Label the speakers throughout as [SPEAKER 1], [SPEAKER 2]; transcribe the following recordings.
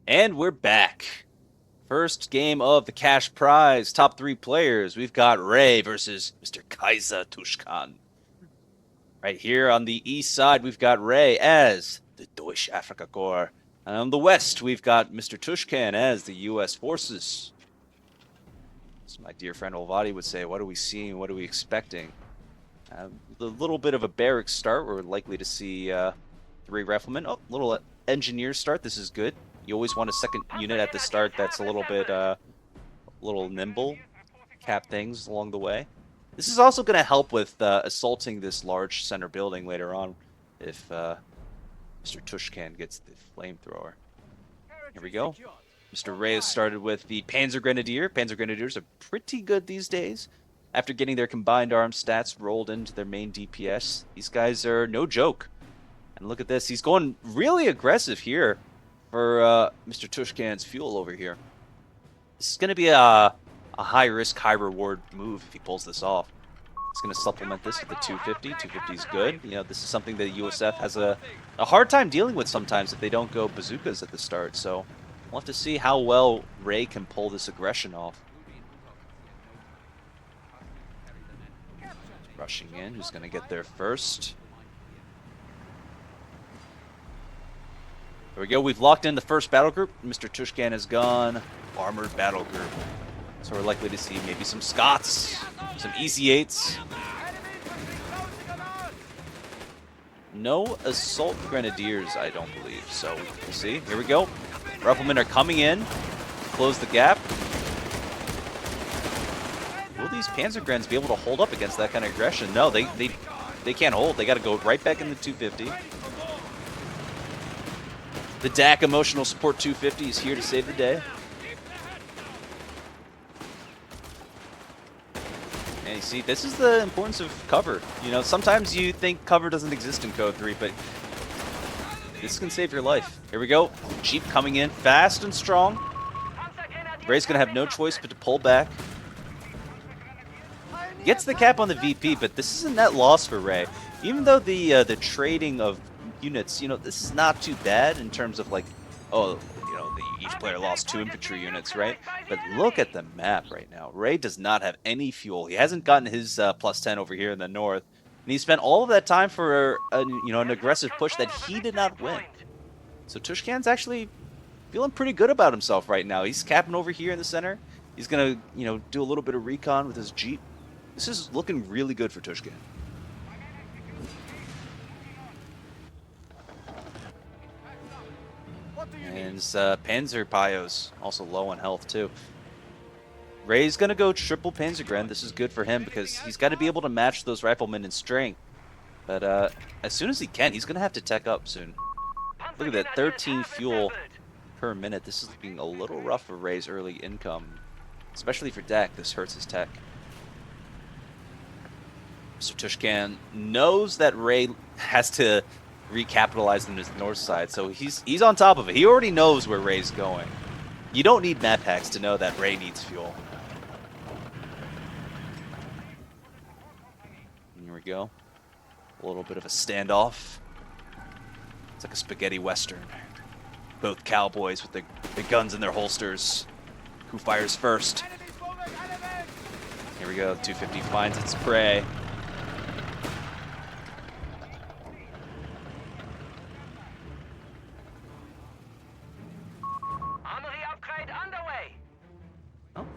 [SPEAKER 1] And we're back. First game of the cash prize. Top 3 players. We've got Ray versus Mr. Kaiser Tuskan. Right here on the east side, we've got Ray as the Deutsche Afrika Corps. And on the west, we've got Mr. Tuskan as the U.S. Forces. As my dear friend Olvati would say, what are we seeing? What are we expecting? A little bit of a barracks start. We're likely to see 3 riflemen. Oh, little engineer start. This is good. You always want a second unit at the start that's a little bit, little nimble, cap things along the way. This is also going to help with assaulting this large center building later on if Mr. Tuskan gets the flamethrower. Here we go. Mr. Reyes started with the Panzer Grenadier. Panzer Grenadiers are pretty good these days. After getting their combined arms stats rolled into their main DPS, these guys are no joke. And look at this. He's going really aggressive here for Mr. Tuskan's fuel over here. This is going to be a high-risk, high-reward move if he pulls this off. He's going to supplement this with the 250. 250 is good. You know, this is something that USF has a hard time dealing with sometimes if they don't go bazookas at the start. So we'll have to see how well Ray can pull this aggression off. Rushing in. Who's going to get there first? There we go. We've locked in the first battle group. Mr. Tuskan has gone armored battle group. So we're likely to see maybe some Scots, some EC8s. No assault grenadiers, I don't believe. So we'll see. Here we go. Riflemen are coming in to close the gap. Will these Panzer Grens be able to hold up against that kind of aggression? No, they can't hold. They got to go right back in the 250. The DAC Emotional Support 250 is here to save the day. And you see, this is the importance of cover. You know, sometimes you think cover doesn't exist in Code 3, but this can save your life. Here we go. Jeep coming in fast and strong. Ray's going to have no choice but to pull back. Gets the cap on the VP, but this is a net loss for Ray. Even though the trading of units, you know, this is not too bad in terms of like, oh, you know, each player lost 2 infantry units, right? But look at the map right now. Ray does not have any fuel. He hasn't gotten his +10 over here in the north, and he spent all of that time for an aggressive push that he did not win. So Tuskan's actually feeling pretty good about himself right now. He's capping over here in the center. He's gonna, do a little bit of recon with his Jeep. This is looking really good for Tuskan. And Panzer Pios also low on health too. Ray's gonna go triple Panzergren. This is good for him because he's got to be able to match those riflemen in strength. But as soon as he can, he's gonna have to tech up soon. Look at that, 13 fuel per minute. This is looking a little rough for Ray's early income, especially for DAC. This hurts his tech. Mr. Tuskan knows that Ray has to recapitalize in his north side, so he's on top of it. He already knows where Ray's going. You don't need map hacks to know that Ray needs fuel. And here we go. A little bit of a standoff. It's like a spaghetti western. Both cowboys with the guns in their holsters. Who fires first? Here we go. 250 finds its prey.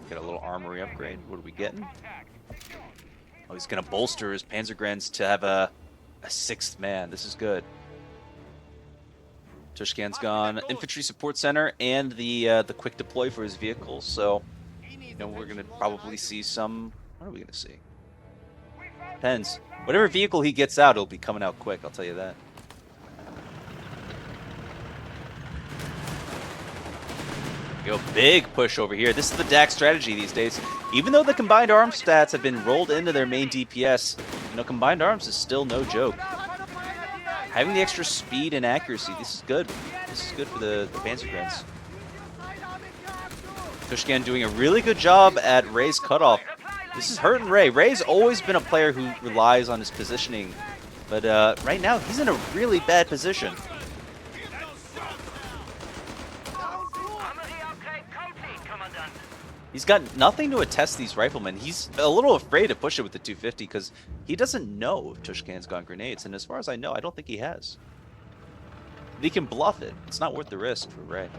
[SPEAKER 1] Get a little armory upgrade. What are we getting? Oh, he's going to bolster his Panzergrens to have a 6th man. This is good. Tuskan's gone infantry support center and the quick deploy for his vehicles. So, we're going to probably see some. What are we going to see? Depends. Whatever vehicle he gets out, it'll be coming out quick. I'll tell you that. Go big push over here. This is the DAC strategy these days. Even though the combined arms stats have been rolled into their main DPS, combined arms is still no joke. Having the extra speed and accuracy, this is good. This is good for the Panzergrens. Tuskan doing a really good job at Ray's cutoff. This is hurting Ray. Ray's always been a player who relies on his positioning, but right now he's in a really bad position. He's got nothing to attest these riflemen. He's a little afraid to push it with the 250 because he doesn't know if Tushkan's got grenades. And as far as I know, I don't think he has. He can bluff it. It's not worth the risk for Ray.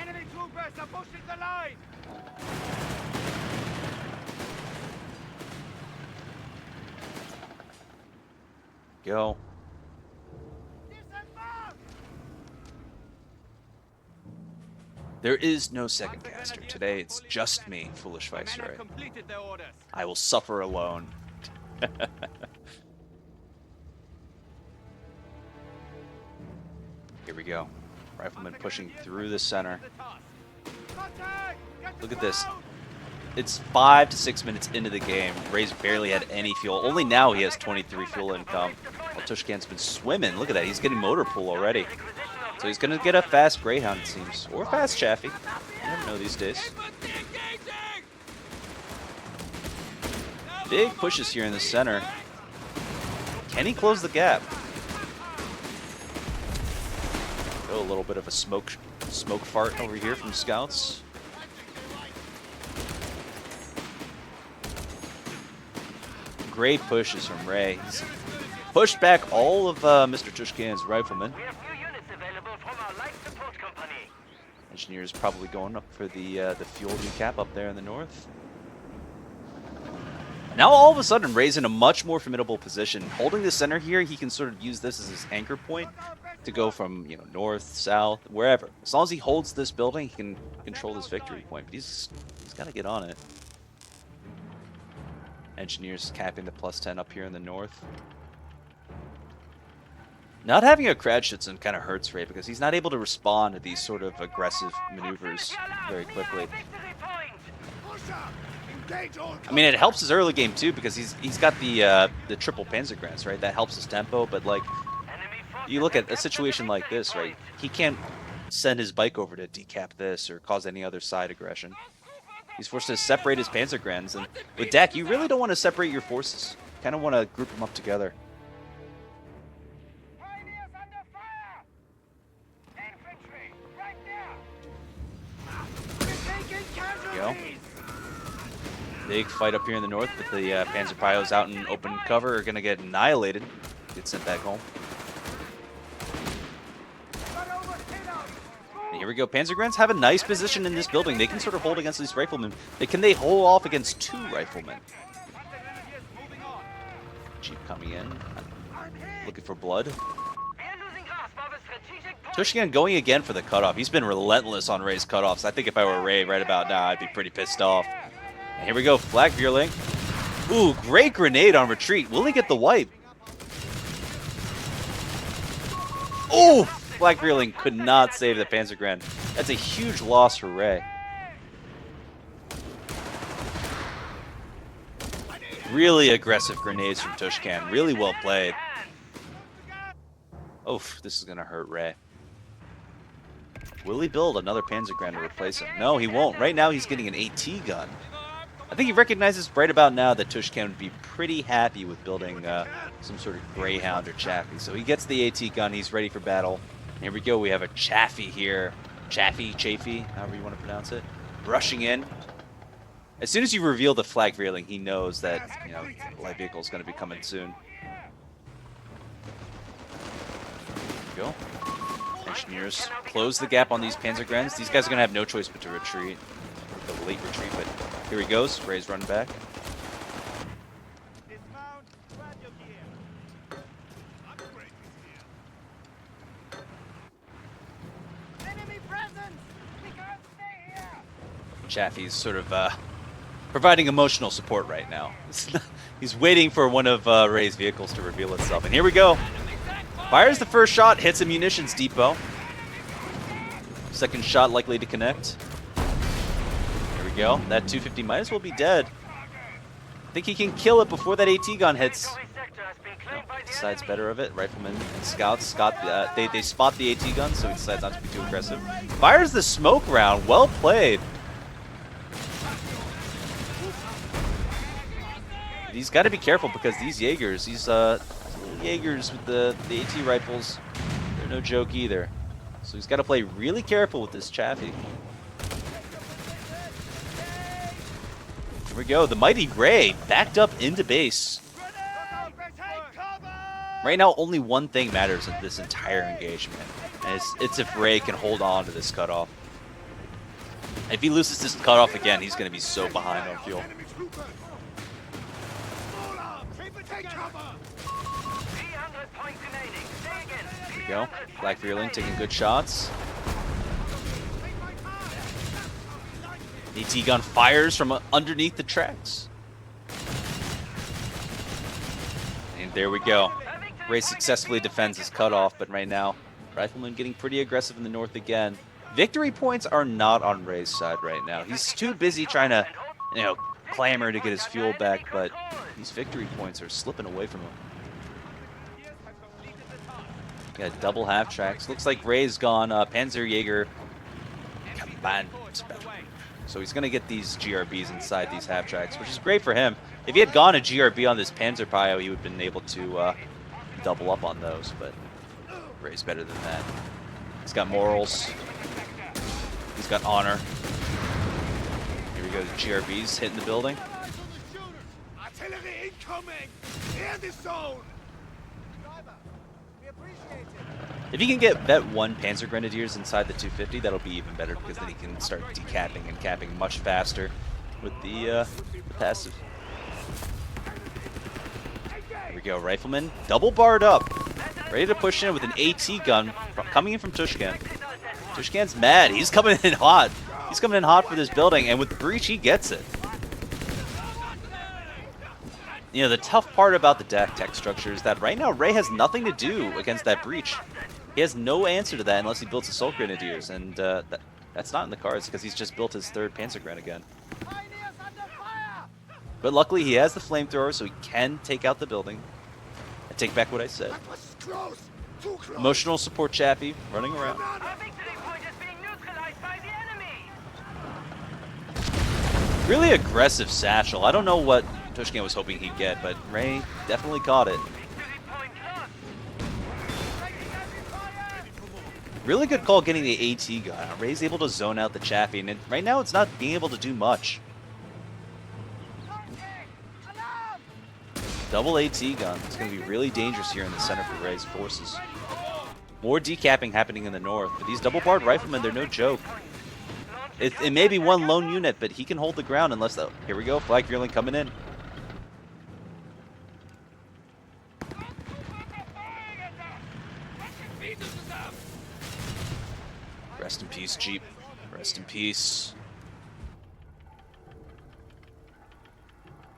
[SPEAKER 2] Enemy troopers are pushing the line.
[SPEAKER 1] Go. There is no second caster. Today it's just me, Foolish Viceroy. I will suffer alone. Here we go. Rifleman pushing through the center. Look at this. It's 5 to 6 minutes into the game. Ray's barely had any fuel. Only now he has 23 fuel income. While Tushkan's been swimming. Look at that. He's getting motor pool already. So he's going to get a fast Greyhound, it seems. Or fast Chaffee. You never know these days. Big pushes here in the center. Can he close the gap? Oh, a little bit of a smoke fart over here from scouts. Great pushes from Ray. He's pushed back all of Mr. Tushkan's riflemen. Engineers probably going up for the fuel recap up there in the north. Now all of a sudden, Ray's in a much more formidable position. Holding the center here, he can sort of use this as his anchor point to go from, you know, north, south, wherever. As long as he holds this building, he can control this victory point. But he's got to get on it. Engineers capping the +10 up here in the north. Not having a Kratschützen kind of hurts Ray because he's not able to respond to these sort of aggressive maneuvers very quickly. I mean, it helps his early game too because he's got the triple Panzergrenz, right? That helps his tempo. But like, you look at a situation like this, right? He can't send his bike over to decap this or cause any other side aggression. He's forced to separate his Panzergrenz, and with Dak, you really don't want to separate your forces. You kind of want to group them up together. There we go. Big fight up here in the north, but the Panzer Pios out in open cover are going to get annihilated. Get sent back home. And here we go. Panzergrenz have a nice position in this building. They can sort of hold against these riflemen. Can they hold off against 2 riflemen? Jeep coming in. Looking for blood. Tuskan going again for the cutoff. He's been relentless on Ray's cutoffs. I think if I were Ray right about now, I'd be pretty pissed off. And here we go. Flag Veerling. Ooh, great grenade on retreat. Will he get the wipe? Ooh! Flag Veerling could not save the Panzergrenz. That's a huge loss for Ray. Really aggressive grenades from Tuskan. Really well played. Oof, this is going to hurt Ray. Will he build another Panzergrenz to replace him? No, he won't. Right now, he's getting an AT gun. I think he recognizes right about now that Tuskan would be pretty happy with building some sort of Greyhound or Chaffee. So he gets the AT gun. He's ready for battle. Here we go. We have a Chaffee here. Chaffee, however you want to pronounce it. Rushing in. As soon as you reveal the Flag Veerling, he knows that, you know, the light vehicle is going to be coming soon. There we go. Engineers close the gap on these Panzergrenz. These guys are going to have no choice but to retreat. The late retreat, but here he goes. Ray's running back. Chaffee's sort of providing emotional support right now. He's waiting for one of Ray's vehicles to reveal itself. And here we go. Fires the first shot, hits a munitions depot. Second shot likely to connect. There we go. That 250 might as well be dead. I think he can kill it before that AT gun hits. No, decides better of it. Riflemen and scouts they spot the AT gun, so he decides not to be too aggressive. Fires the smoke round. Well played. He's got to be careful because these Jaegers, these Jaegers with the AT rifles, They're no joke either. So he's got to play really careful with this Chaffee. Here we go. The mighty Ray backed up into base. Right now, only one thing matters in this entire engagement, and it's if Ray can hold on to this cutoff. If he loses this cutoff again, he's going to be so behind on fuel. There we go. Black Fearling taking good shots. AT gun fires from underneath the tracks. And there we go. Ray successfully defends his cutoff, but right now, Rifleman getting pretty aggressive in the north again. Victory points are not on Ray's side right now. He's too busy trying to, clamor to get his fuel back, but these victory points are slipping away from him. Got double half tracks. Looks like Ray's gone Panzerjäger combined. So he's going to get these GRBs inside these half tracks, which is great for him. If he had gone a GRB on this Panzer Pio, he would have been able to double up on those, but Ray's better than that. He's got morals. He's got honor. Here we go, the GRBs hitting the building.
[SPEAKER 2] Artillery incoming! Hear this zone!
[SPEAKER 1] If he can get vet 1 Panzer Grenadiers inside the 250, that'll be even better, because then he can start decapping and capping much faster with the passive. Here we go, Rifleman, double barred up, ready to push in with an AT gun coming in from Tuskan. Tuskan's mad. He's coming in hot. He's coming in hot for this building, and with the breach, he gets it. The tough part about the deck tech structure is that right now Ray has nothing to do against that breach. He has no answer to that unless he builds Assault Grenadiers, and that's not in the cards because he's just built his 3rd Panzergren again. But luckily he has the flamethrower, so he can take out the building. I take back what I said. Emotional support Chaffee running around. Really aggressive satchel. I don't know what Tuskan was hoping he'd get, but Ray definitely caught it. Really good call getting the AT gun. Ray's able to zone out the Chaffee, and right now it's not being able to do much. Double AT gun. It's going to be really dangerous here in the center for Ray's forces. More decapping happening in the north, but these double-barred riflemen, they're no joke. It may be one lone unit, but he can hold the ground unless... Here we go, Flag Fearling coming in. Rest in peace, Jeep. Rest in peace.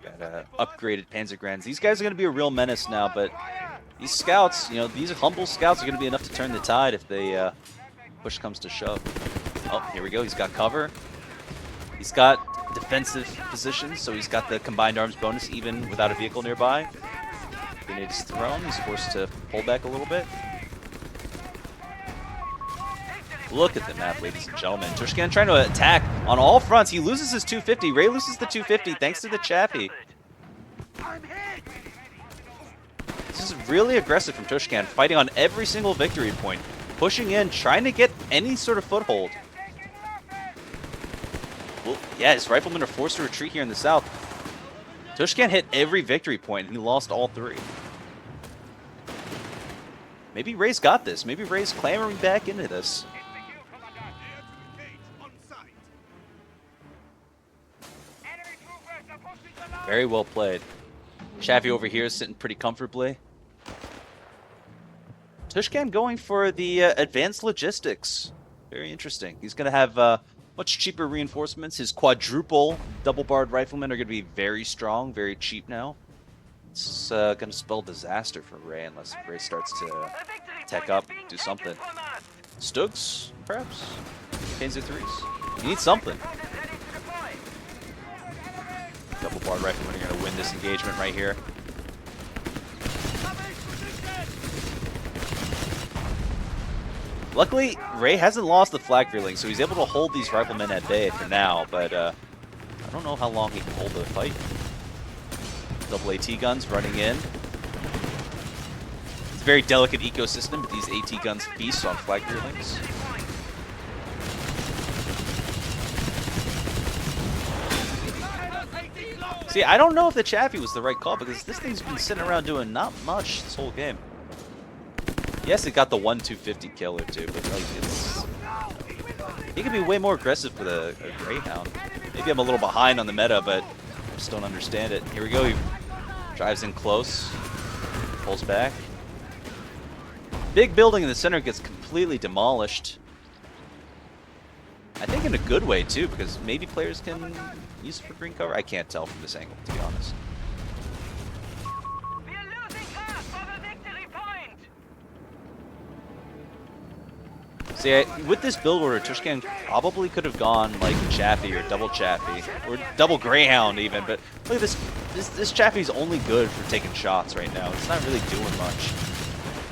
[SPEAKER 1] Got upgraded Panzergrens. These guys are going to be a real menace now, but these scouts, these humble scouts are going to be enough to turn the tide if they push comes to shove. Oh, here we go. He's got cover. He's got defensive positions, so he's got the combined arms bonus even without a vehicle nearby. Grenade is thrown. He's forced to pull back a little bit. Look at the map, ladies and gentlemen. Tuskan trying to attack on all fronts. He loses his 250. Ray loses the 250 thanks to the Chaffee. This is really aggressive from Tuskan, fighting on every single victory point. Pushing in, trying to get any sort of foothold. Well, yeah, his riflemen are forced to retreat here in the south. Tuskan hit every victory point, and he lost all 3. Maybe Ray's got this. Maybe Ray's clamoring back into this. Very well played. Chaffee over here is sitting pretty comfortably. Tuskan going for the advanced logistics. Very interesting. He's going to have much cheaper reinforcements. His quadruple double-barred riflemen are going to be very strong, very cheap now. It's going to spell disaster for Ray unless Ray starts to tech up, do something. Stugs, perhaps? Panzer 3s? He needs something. Double-barred riflemen are going to win this engagement right here. Luckily, Ray hasn't lost the Flag Fearling, so he's able to hold these riflemen at bay for now, but I don't know how long he can hold the fight. Double AT guns running in. a very delicate ecosystem, but these AT guns feast on flag gearlings. See, I don't know if the Chaffee was the right call because this thing's been sitting around doing not much this whole game. Yes, it got the 1-250 kill or two, but like it's... He could be way more aggressive with a Greyhound. Maybe I'm a little behind on the meta, but I just don't understand it. Here we go. He drives in close, pulls back. Big building in the center gets completely demolished. I think in a good way too, because maybe players can use it for green cover. I can't tell from this angle, to be honest. See, with this build order, Tuskan probably could have gone like Chaffee or double Chaffee, or double Greyhound even, but look at this. This Chaffee's only good for taking shots right now. It's not really doing much,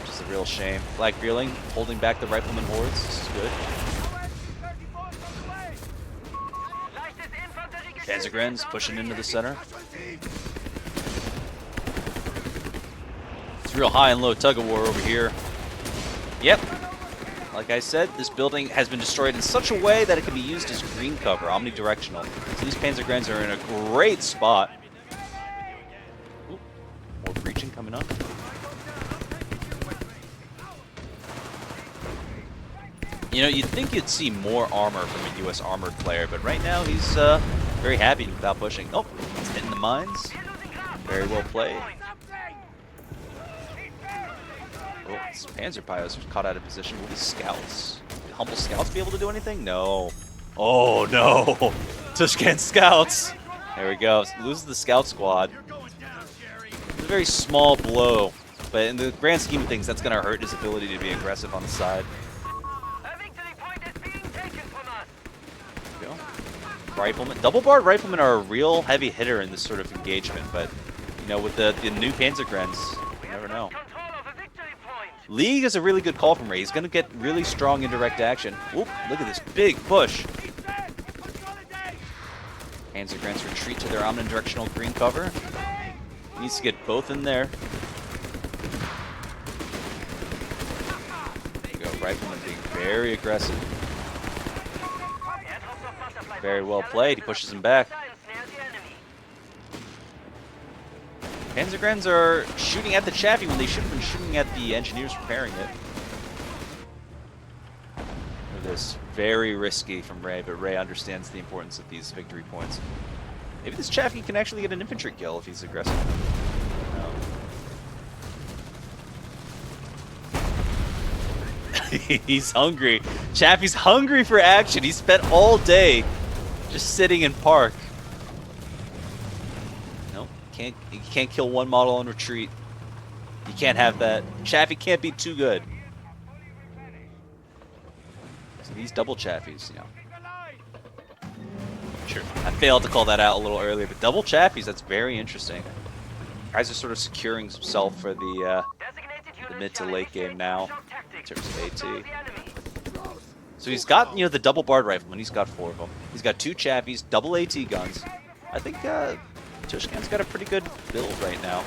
[SPEAKER 1] which is a real shame. Black Fearling holding back the Rifleman hordes. This is good. Panzergrens pushing into the center. It's real high and low tug-of-war over here. Yep. Like I said, this building has been destroyed in such a way that it can be used as green cover, omnidirectional. So these Panzergrens are in a great spot. Ooh, more breaching coming up. You know, you'd think you'd see more armor from a U.S. armored player, but right now he's very happy without pushing. Oh, he's hitting the mines. Very well played. Oh, this Panzer Pios are caught out of position. Will these scouts, will humble scouts be able to do anything? No. Oh no! Tuskan scouts! There we go. Loses the scout squad. It's a very small blow, but in the grand scheme of things, that's going to hurt his ability to be aggressive on the side. Riflemen, double-barred riflemen are a real heavy hitter in this sort of engagement, but you know, with the new Panzergrens, you never know. League is a really good call from Ray. He's going to get really strong indirect action. Oop, look at this big push. Panzergrens retreat to their omnidirectional green cover. Needs to get both in there. There you go, Rifleman being very aggressive. Very well played. He pushes him back. Panzergrens are shooting at the Chaffee when they should have been shooting at the engineers repairing it. Look at this. Very risky from Ray, but Ray understands the importance of these victory points. Maybe this Chaffee can actually get an infantry kill if he's aggressive. No. He's hungry. Chaffee's hungry for action. He spent all day just sitting in park. Nope, you can't kill one model on retreat. You can't have that. Chaffee can't be too good. So these double Chafees, you know. Sure, I failed to call that out a little earlier, but double Chafees, that's very interesting. Kaiser sort of securing himself for the mid to late game now in terms of AT. So he's got, you know, the double-barred rifleman. He's got 4 of them. He's got 2 Chafees, double AT guns. I think Tuskan's got a pretty good build right now.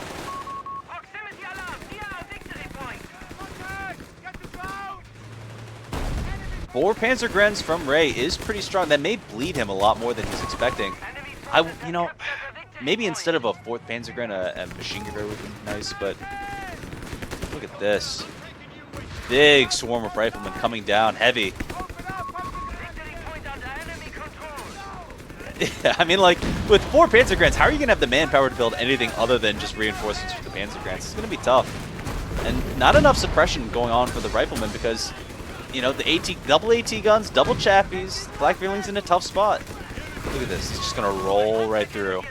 [SPEAKER 1] 4 Panzergrens from Ray is pretty strong. That may bleed him a lot more than he's expecting. You know, maybe instead of a 4th Panzergren, a machine gun would be nice, but look at this. Big swarm of riflemen coming down heavy. I mean, like, with 4 Panzergrens, how are you going to have the manpower to build anything other than just reinforcements for the Panzergrens? It's going to be tough. And not enough suppression going on for the riflemen because, you know, the double AT guns, double Chafees, Black Fearling's in a tough spot. Look at this. He's just going to roll right through.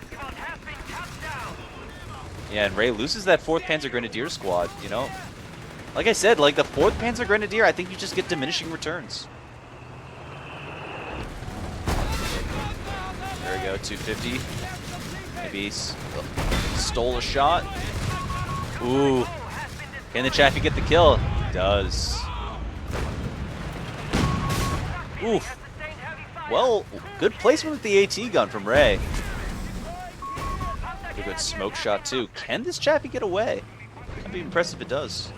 [SPEAKER 1] Yeah, and Ray loses that 4th Panzer Grenadier squad, you know. Like I said, like the 4th Panzer Grenadier, I think you just get diminishing returns. There we go, 250. Maybe he stole a shot. Ooh. Can the Chaffee get the kill? He does. Oof. Well, good placement with the AT gun from Ray. A good smoke shot too. Can this Chaffee get away? That'd be impressive if it does.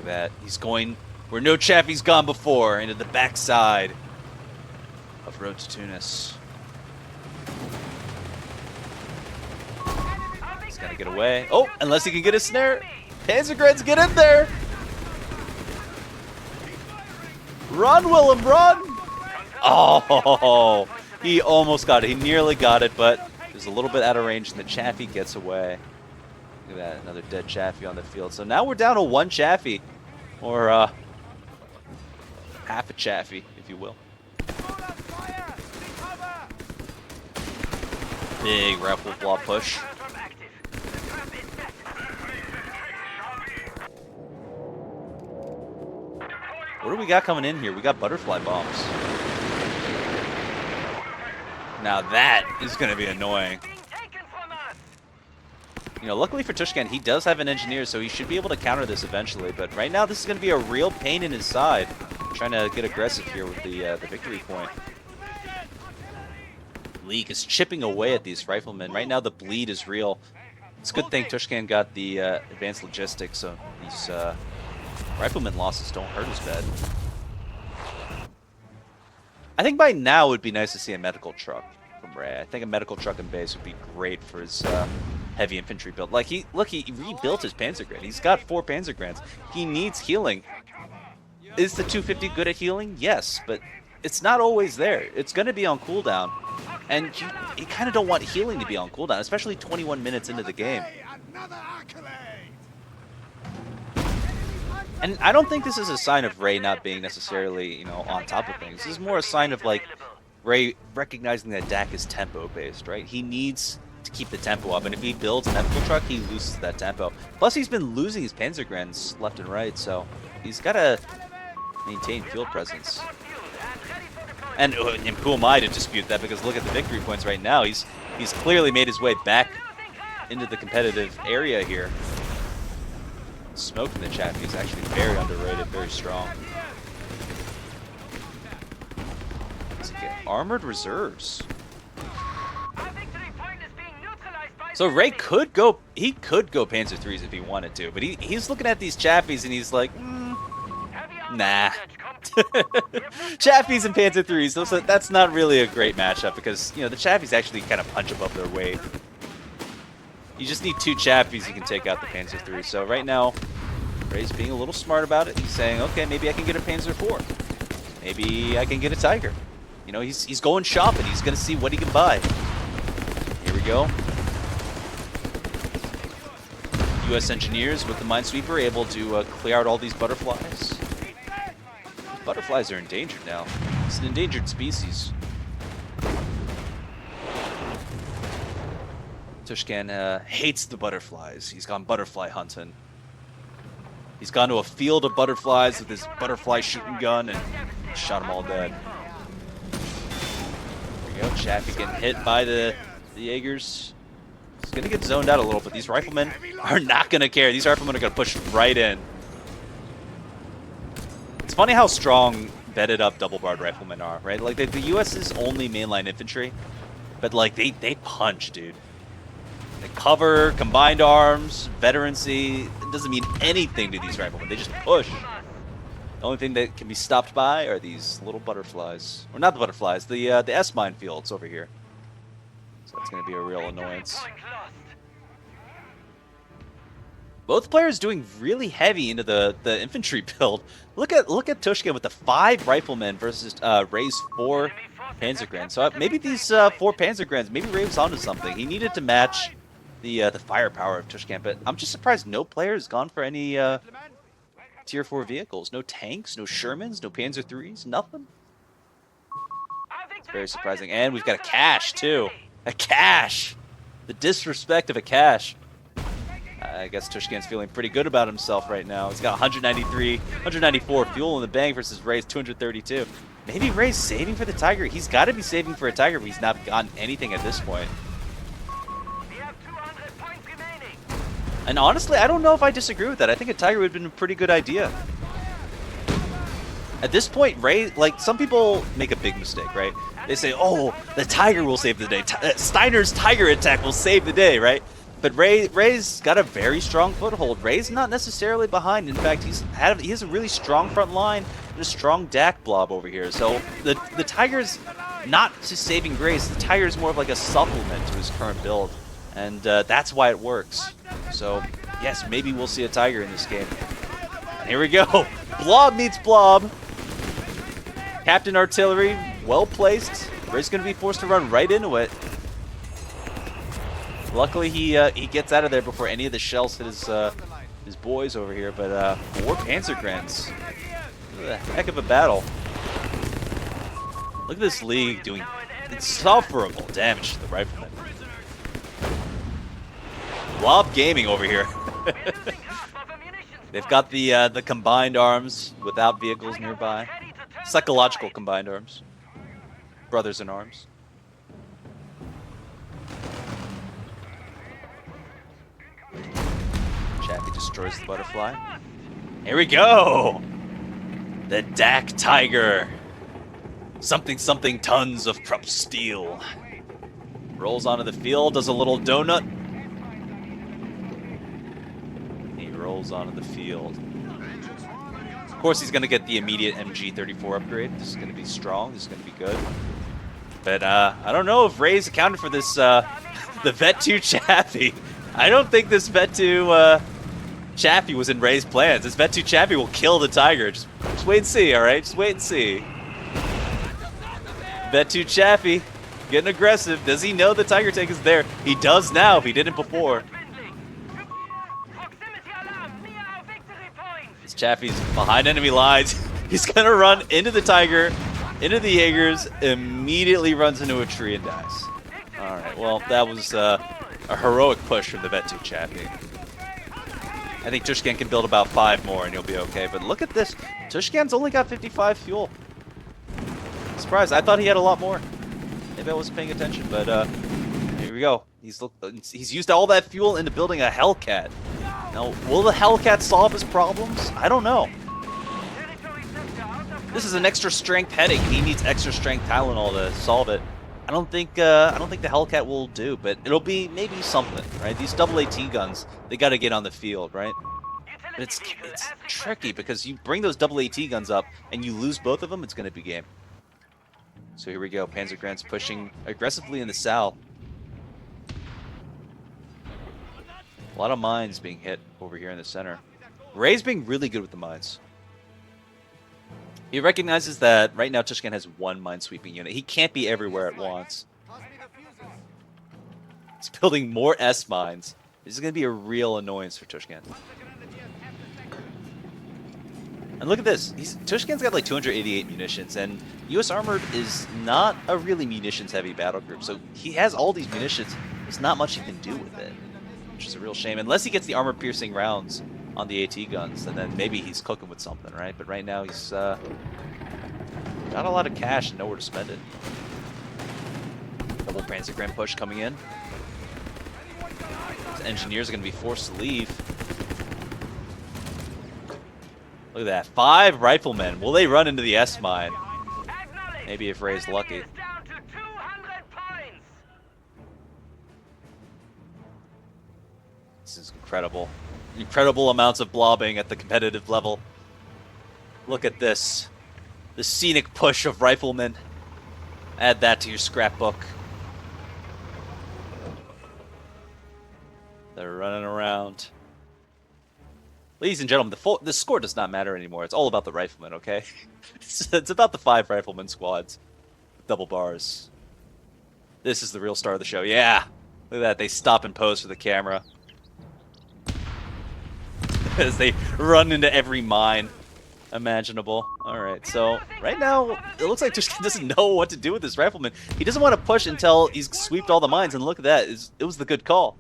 [SPEAKER 1] at that. He's going where no Chaffee's gone before, into the backside of Road to Tunis. He's got to get away. Oh, unless he can get a snare. Panzergrens, get in there! Run, Willem, run! Oh, he almost got it. He nearly got it, but it was a little bit out of range, and the Chaffee gets away. Look at that, another dead Chaffee on the field. So now we're down to one Chaffee, or half a Chaffee, if you will. Big rifle blob push. What do we got coming in here? We got butterfly bombs. Now that is going to be annoying. You know, luckily for Tuskan, he does have an engineer, so he should be able to counter this eventually. But right now, this is going to be a real pain in his side, trying to get aggressive here with the victory point. Leak is chipping away at these riflemen. Right now, the bleed is real. It's a good thing Tuskan got the advanced logistics, so these rifleman losses don't hurt as bad. I think by now it would be nice to see a medical truck from Ray. I think a medical truck in base would be great for his heavy infantry build. Like, he rebuilt his Panzergren. He's got 4 Panzergrens. He needs healing. Is the 250 good at healing? Yes, but it's not always there. It's going to be on cooldown. And you kind of don't want healing to be on cooldown, especially 21 minutes into the game. And I don't think this is a sign of Ray not being necessarily, you know, on top of things. This is more a sign of, like, Ray recognizing that Dak is tempo-based, right? He needs to keep the tempo up, and if he builds a medical truck, he loses that tempo. Plus, he's been losing his Panzergrens left and right, so he's got to maintain field presence. And who am I to dispute that? Because look at the victory points right now. He's clearly made his way back into the competitive area here. Smoke in the Chaffee is actually very underrated, very strong. Let's get armored reserves. So Ray could go, he could go Panzer 3s if he wanted to, but he's looking at these Chafees and he's like, nah. Chafees and Panzer 3s, that's not really a great matchup because, you know, the Chafees actually kind of punch above their weight. You just need 2 Chafees, you can take out the Panzer 3. So right now, Ray's being a little smart about it. He's saying, okay, maybe I can get a Panzer 4. Maybe I can get a Tiger. You know, he's going shopping. He's going to see what he can buy. Here we go. U.S. engineers with the Minesweeper able to clear out all these butterflies. Butterflies are endangered now. It's an endangered species. Tuskan hates the butterflies. He's gone butterfly hunting. He's gone to a field of butterflies with his butterfly shooting gun and shot them all dead. There we go. Chaffee getting hit by the Jaegers. He's going to get zoned out a little, but these riflemen are not going to care. These riflemen are going to push right in. It's funny how strong bedded up double-barred riflemen are, right? Like, the U.S. is only mainline infantry, but, like, they punch, dude. They cover, combined arms, veterancy. It doesn't mean anything to these riflemen. They just push. The only thing that can be stopped by are these little butterflies. Or not the butterflies, the S-mine fields over here. So that's going to be a real annoyance. Both players doing really heavy into the infantry build. Look at Tuskan with the 5 riflemen versus Ray's 4 Panzergrens. So maybe these 4 Panzergrens, maybe Ray was onto something. He needed to match the firepower of Tuskan, but I'm just surprised no player has gone for any tier 4 vehicles. No tanks, no Shermans, no Panzer 3s, nothing. It's very surprising. And we've got a cache too. A cache! The disrespect of a cache. I guess Tuskan's feeling pretty good about himself right now. He's got 194 fuel in the bank versus Ray's 232. Maybe Ray's saving for the Tiger. He's got to be saving for a Tiger, but he's not gotten anything at this point. And honestly, I don't know if I disagree with that. I think a Tiger would have been a pretty good idea. At this point, Ray, like, some people make a big mistake, right? They say, oh, the Tiger will save the day. Steiner's Tiger attack will save the day, right? but Ray's got a very strong foothold. Ray's not necessarily behind. In fact, he has a really strong front line and a strong DAC blob over here. So the Tiger's not just saving grace. The Tiger's more of like a supplement to his current build, and that's why it works. So yes, maybe we'll see a Tiger in this game. And here we go. Blob meets Blob. Captain Artillery, well placed. Ray's going to be forced to run right into it. Luckily, he gets out of there before any of the shells hit his boys over here. But 4 Panzergrens. A heck of a battle. Look at this league doing insufferable damage to the riflemen. Blob Gaming over here. They've got the combined arms without vehicles nearby. Psychological combined arms. Brothers in arms. Chappie destroys the butterfly. Here we go! The DAC Tiger. Something tons of prop steel. Rolls onto the field, does a little donut. He rolls onto the field. Of course, he's going to get the immediate MG34 upgrade. This is going to be strong. This is going to be good. But I don't know if Ray's accounted for this, the Vet2 Chaffee. I don't think this Vet2 Chaffee was in Ray's plans. This Vet2 Chaffee will kill the Tiger. Just wait and see, all right? Just wait and see. Vet2 Chaffee getting aggressive. Does he know the Tiger tank is there? He does now if he didn't before. This Chaffee's behind enemy lines. He's going to run into the Tiger, into the Jaegers, immediately runs into a tree and dies. All right, well, that was a heroic push from the Vet2 Chaffee. I think Tuskan can build about 5 more and he'll be okay. But look at this. Tuskan's only got 55 fuel. Surprised. I thought he had a lot more. Maybe I wasn't paying attention, but here we go. He's used all that fuel into building a Hellcat. Now, will the Hellcat solve his problems? I don't know. This is an extra strength headache. He needs extra strength Tylenol to solve it. I don't think the Hellcat will do, but it'll be maybe something, right? These double AT guns, they got to get on the field, right? But it's tricky because you bring those double AT guns up and you lose both of them, it's going to be game. So here we go. Panzergrens pushing aggressively in the south. A lot of mines being hit over here in the center. Ray's being really good with the mines. He recognizes that right now Tuskan has 1 minesweeping unit. He can't be everywhere at once. He's building more S mines. This is going to be a real annoyance for Tuskan. And look at this. Tuskan's got like 288 munitions, and US Armored is not a really munitions-heavy battle group. So he has all these munitions. There's not much he can do with it, which is a real shame. Unless he gets the armor-piercing rounds on the AT guns, and then maybe he's cooking with something, right? But right now he's got a lot of cash and nowhere to spend it. Double Panzergren push coming in. His engineers are going to be forced to leave. Look at that. 5 riflemen. Will they run into the S mine? Maybe if Ray's lucky. This is incredible. Incredible amounts of blobbing at the competitive level. Look at this. The scenic push of riflemen. Add that to your scrapbook. They're running around. Ladies and gentlemen, the score does not matter anymore. It's all about the riflemen, okay? It's about the 5 rifleman squads. Double bars. This is the real star of the show. Yeah! Look at that. They stop and pose for the camera. As they run into every mine imaginable. Alright, so right now, it looks like Tuskan doesn't know what to do with this rifleman. He doesn't want to push until he's sweeped all the mines, and look at that. It was the good call.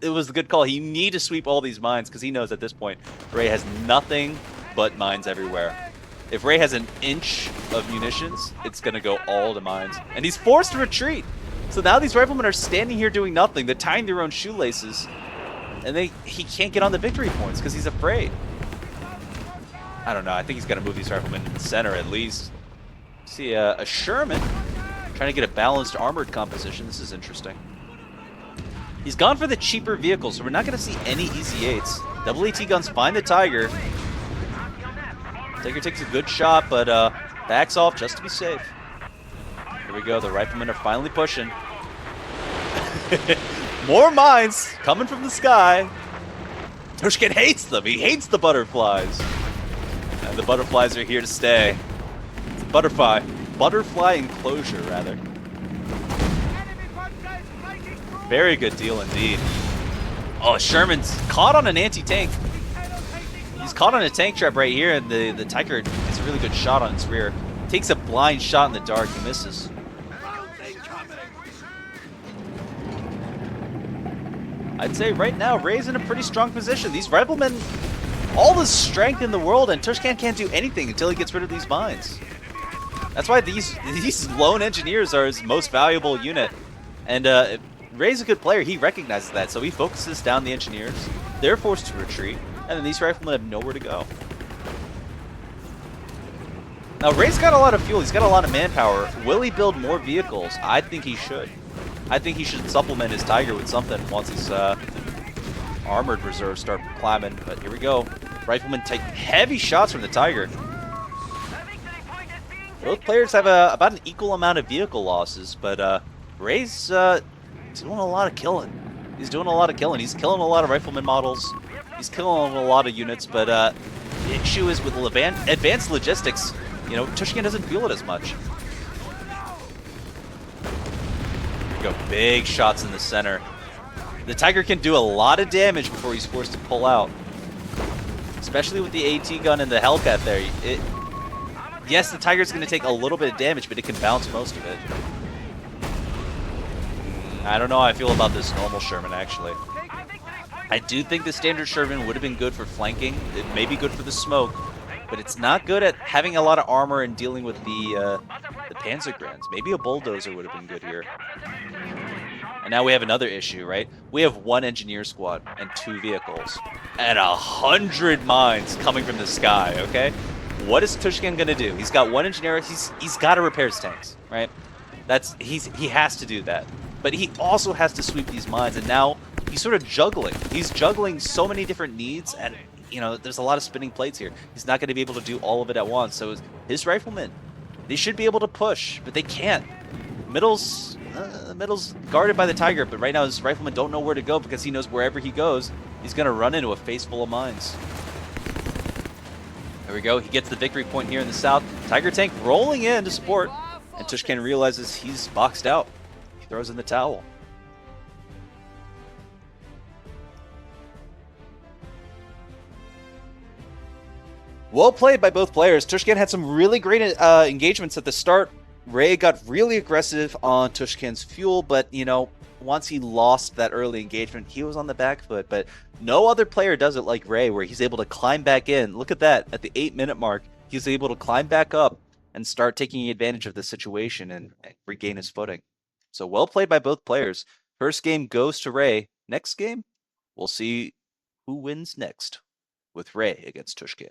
[SPEAKER 1] It was the good call. He need to sweep all these mines because he knows at this point Ray has nothing but mines everywhere. If Ray has an inch of munitions, it's going to go all to mines. And he's forced to retreat. So now these riflemen are standing here doing nothing. They're tying their own shoelaces. And he can't get on the victory points because he's afraid. I don't know. I think he's got to move these riflemen to the center at least. See a Sherman trying to get a balanced armored composition. This is interesting. He's gone for the cheaper vehicle, so we're not going to see any easy 8s. Double AT guns find the Tiger. Tiger takes a good shot, but backs off just to be safe. Here we go. The riflemen are finally pushing. More mines coming from the sky. Tuskan hates them. He hates the butterflies. And the butterflies are here to stay. It's a butterfly enclosure, rather. Very good deal indeed. Oh, Sherman's caught on an anti-tank. He's caught on a tank trap right here, and the Tiger gets a really good shot on its rear. Takes a blind shot in the dark. He misses. I'd say right now, Ray's in a pretty strong position. These riflemen, all the strength in the world, and Tuskan can't do anything until he gets rid of these mines. That's why these lone engineers are his most valuable unit. And Ray's a good player. He recognizes that, so he focuses down the engineers. They're forced to retreat, and then these riflemen have nowhere to go. Now, Ray's got a lot of fuel. He's got a lot of manpower. Will he build more vehicles? I think he should. I think he should supplement his Tiger with something once his armored reserves start climbing. But here we go. Riflemen take heavy shots from the Tiger. Both players have about an equal amount of vehicle losses, but Ray's doing a lot of killing. He's doing a lot of killing. He's killing a lot of rifleman models. He's killing a lot of units, but the issue is with advanced logistics, you know, Tuskan doesn't feel it as much. Go big shots in the center. The Tiger can do a lot of damage before he's forced to pull out. Especially with the AT gun and the Hellcat there. Yes, the Tiger's going to take a little bit of damage, but it can bounce most of it. I don't know how I feel about this normal Sherman, actually. I do think the standard Sherman would have been good for flanking. It may be good for the smoke, but it's not good at having a lot of armor and dealing with the Panzergrens. Maybe a bulldozer would have been good here. And now we have another issue, right? We have one engineer squad and 2 vehicles and 100 mines coming from the sky, okay? What is Tuskan gonna do? He's got one engineer, he's gotta repair his tanks, right? He has to do that. But he also has to sweep these mines, and now he's sort of juggling. He's juggling so many different needs, and you know, there's a lot of spinning plates here. He's not going to be able to do all of it at once. So his riflemen, they should be able to push, but they can't. Middle's guarded by the Tiger, but right now his riflemen don't know where to go because he knows wherever he goes, he's going to run into a face full of mines. There we go. He gets the victory point here in the south. Tiger tank rolling in to support, and Tuskan realizes he's boxed out. He throws in the towel. Well played by both players. Tuskan had some really great engagements at the start. Ray got really aggressive on Tuskan's fuel, but, you know, once he lost that early engagement, he was on the back foot. But no other player does it like Ray, where he's able to climb back in. Look at that. At the 8-minute mark, he's able to climb back up and start taking advantage of the situation and regain his footing. So well played by both players. First game goes to Ray. Next game, we'll see who wins next with Ray against Tuskan.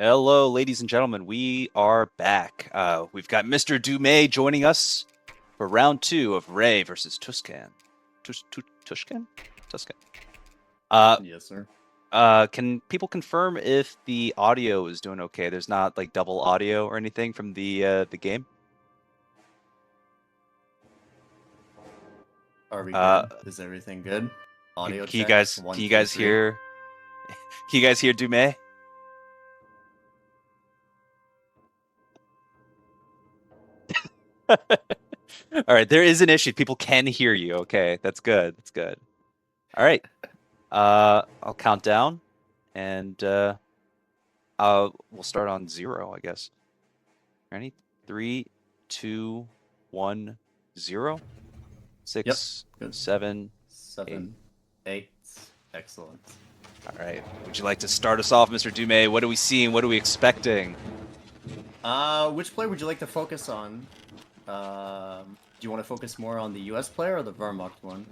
[SPEAKER 1] Hello, ladies and gentlemen. We are back. We've got Mr. Dumay joining us for round 2 of Ray versus Tuskan. Tuskan? Tuskan.
[SPEAKER 3] Yes, sir.
[SPEAKER 1] Can people confirm if the audio is doing okay? There's not like double audio or anything from the game.
[SPEAKER 3] Are we good? Is everything good? Audio
[SPEAKER 1] Can you
[SPEAKER 3] check.
[SPEAKER 1] guys?
[SPEAKER 3] 1,
[SPEAKER 1] Can you
[SPEAKER 3] 2,
[SPEAKER 1] guys
[SPEAKER 3] 3.
[SPEAKER 1] hear? Can you guys hear Dumay? All right, there is an issue. People can hear you. Okay, that's good. That's good. All right. I'll count down, and we'll start on 0, I guess. Ready? 3, 2, 1, 0. 6,
[SPEAKER 3] Good.
[SPEAKER 1] 7,
[SPEAKER 3] 7, 8. Excellent.
[SPEAKER 1] All right. Would you like to start us off, Mr. Dumay? What are we seeing? What are we expecting?
[SPEAKER 3] Which player would you like to focus on? Do you want to focus more on the US player or the Wehrmacht one?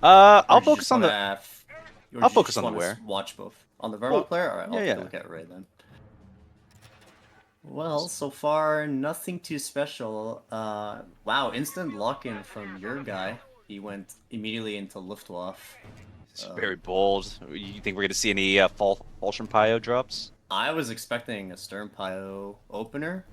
[SPEAKER 1] I'll focus on the. I'll focus on the where.
[SPEAKER 3] Watch both. On the Wehrmacht player? Alright, I'll
[SPEAKER 1] yeah,
[SPEAKER 3] take a look at Ray then. Well, so far, nothing too special. Wow, instant lock-in from your guy. He went immediately into Luftwaffe.
[SPEAKER 1] It's very bold. You think we're going to see any Fulcrum Pio drops?
[SPEAKER 3] I was expecting a Stern Pio opener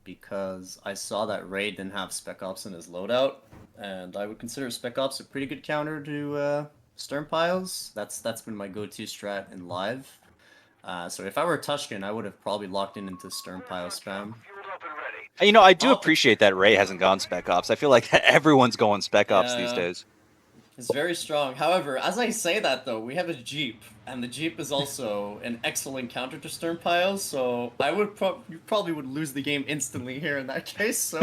[SPEAKER 3] because I saw that Ray didn't have Spec Ops in his loadout, and I would consider Spec Ops a pretty good counter to Stern Pios. That's been my go-to strat in live. So if I were Tuskan, I would have probably locked in into Stern Pio spam.
[SPEAKER 1] You know, I do appreciate that Ray hasn't gone Spec Ops. I feel like everyone's going Spec Ops these days.
[SPEAKER 3] It's very strong. However, as I say that though, we have a Jeep, and the Jeep is also an excellent counter to Stern Pios, so I would you probably would lose the game instantly here in that case, so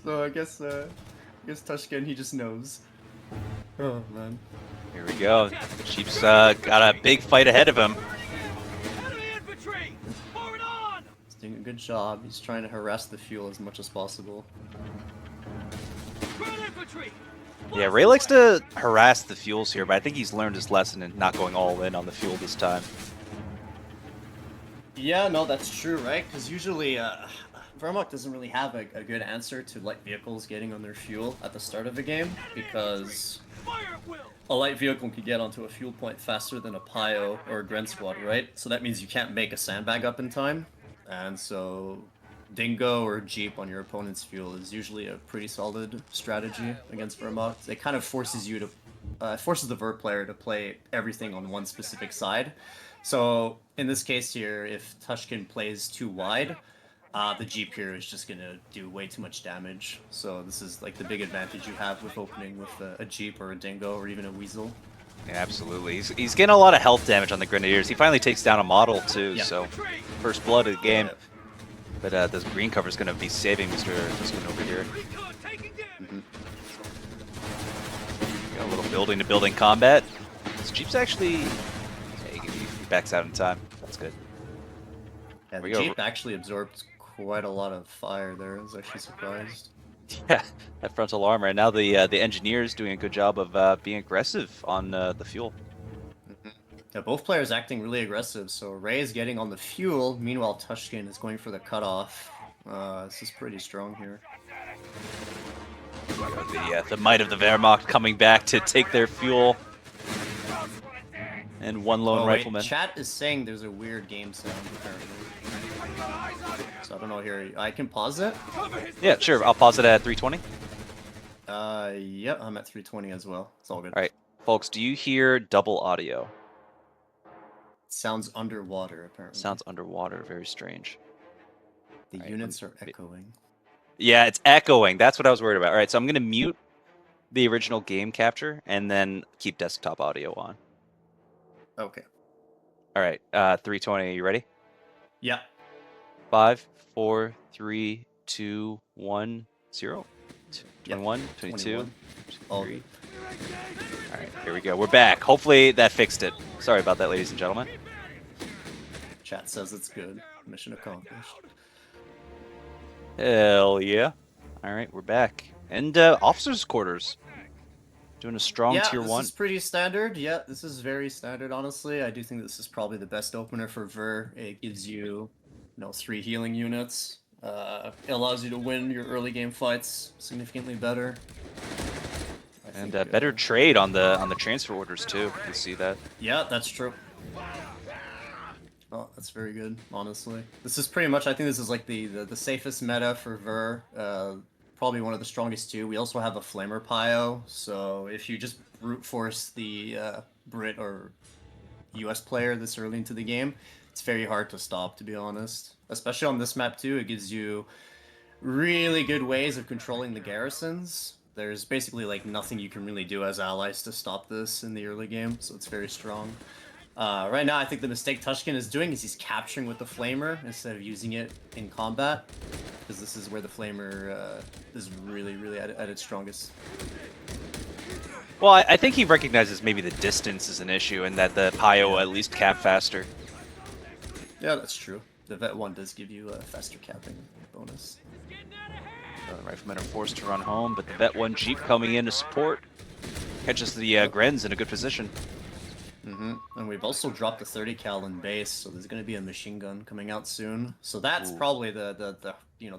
[SPEAKER 3] so I guess Tuskan, he just knows. Oh man.
[SPEAKER 1] Here we go. Jeep's got a big fight ahead of him.
[SPEAKER 3] He's doing a good job. He's trying to harass the fuel as much as possible.
[SPEAKER 1] Yeah, Ray likes to harass the fuels here, but I think he's learned his lesson in not going all in on the fuel this time.
[SPEAKER 3] Yeah, no, that's true, right? Because usually, Wehrmacht doesn't really have a good answer to light vehicles getting on their fuel at the start of a game, because a light vehicle can get onto a fuel point faster than a Pio or a Gren Squad, right? So that means you can't make a sandbag up in time, and so Dingo or Jeep on your opponent's fuel is usually a pretty solid strategy against Wehrmacht. It kind of forces you to, forces the Ver player to play everything on one specific side. So in this case here, if Tuskan plays too wide, the Jeep here is just going to do way too much damage. So this is like the big advantage you have with opening with a Jeep or a Dingo or even a Weasel.
[SPEAKER 1] Yeah, absolutely. He's getting a lot of health damage on the Grenadiers. He finally takes down a model too, so first blood of the game. But this green cover is going to be saving Mr. Tuskan over here. Got a little building-to-building combat. This Jeep's actually... Yeah, he backs out in time. That's good.
[SPEAKER 3] Yeah, the Jeep actually absorbed quite a lot of fire there. I was actually surprised.
[SPEAKER 1] Yeah, that frontal armor. And now the engineer's doing a good job of being aggressive on the fuel.
[SPEAKER 3] Yeah, both players acting really aggressive, so Ray is getting on the fuel, meanwhile Tuskan is going for the cutoff. This is pretty strong here.
[SPEAKER 1] The might of the Wehrmacht coming back to take their fuel. And one lone rifleman.
[SPEAKER 3] Chat is saying there's a weird game sound, apparently. So I don't know here. I can pause it?
[SPEAKER 1] Yeah, sure. I'll pause it at 320.
[SPEAKER 3] Yep, I'm at 320 as well. It's all good.
[SPEAKER 1] Alright, folks, do you hear double audio?
[SPEAKER 3] Sounds underwater, apparently.
[SPEAKER 1] Sounds underwater. Very strange.
[SPEAKER 3] The units are echoing.
[SPEAKER 1] Yeah, it's echoing. That's what I was worried about. All right, so I'm going to mute the original game capture and then keep desktop audio on.
[SPEAKER 3] Okay.
[SPEAKER 1] All right, 320. Are you ready?
[SPEAKER 3] Yeah.
[SPEAKER 1] 5, 4, 3, 2, 1, 0. 21, 22, 23. All right, here we go. We're back. Hopefully that fixed it. Sorry about that, ladies and gentlemen.
[SPEAKER 3] Chat says it's good. Mission accomplished.
[SPEAKER 1] Hell yeah. All right, we're back. And officers' quarters. Doing a strong
[SPEAKER 3] Yeah,
[SPEAKER 1] tier
[SPEAKER 3] this
[SPEAKER 1] 1.
[SPEAKER 3] is pretty standard. Yeah, this is very standard, honestly. I do think this is probably the best opener for Ver. It gives you, 3 healing units. It allows you to win your early game fights significantly better.
[SPEAKER 1] And a better trade on the transfer orders too. You see that?
[SPEAKER 3] Yeah, that's true. Oh, that's very good, honestly. This is pretty much, I think this is like the safest meta for Ver. Probably one of the strongest too. We also have a Flamer Pio, so if you just brute force the Brit or US player this early into the game, it's very hard to stop, to be honest. Especially on this map too, it gives you really good ways of controlling the garrisons. There's basically like nothing you can really do as allies to stop this in the early game, so it's very strong. Right now, I think the mistake Tuskan is doing is he's capturing with the Flamer instead of using it in combat, because this is where the Flamer is really, really at its strongest.
[SPEAKER 1] Well, I think he recognizes maybe the distance is an issue and that the Pio will at least cap faster.
[SPEAKER 3] Yeah, that's true. The Vet 1 does give you a faster capping bonus.
[SPEAKER 1] The Riflemen are forced to run home, but the Vet 1 Jeep coming in to support catches the Grens in a good position.
[SPEAKER 3] And we've also dropped the 30 cal in base, so there's going to be a machine gun coming out soon. So that's probably the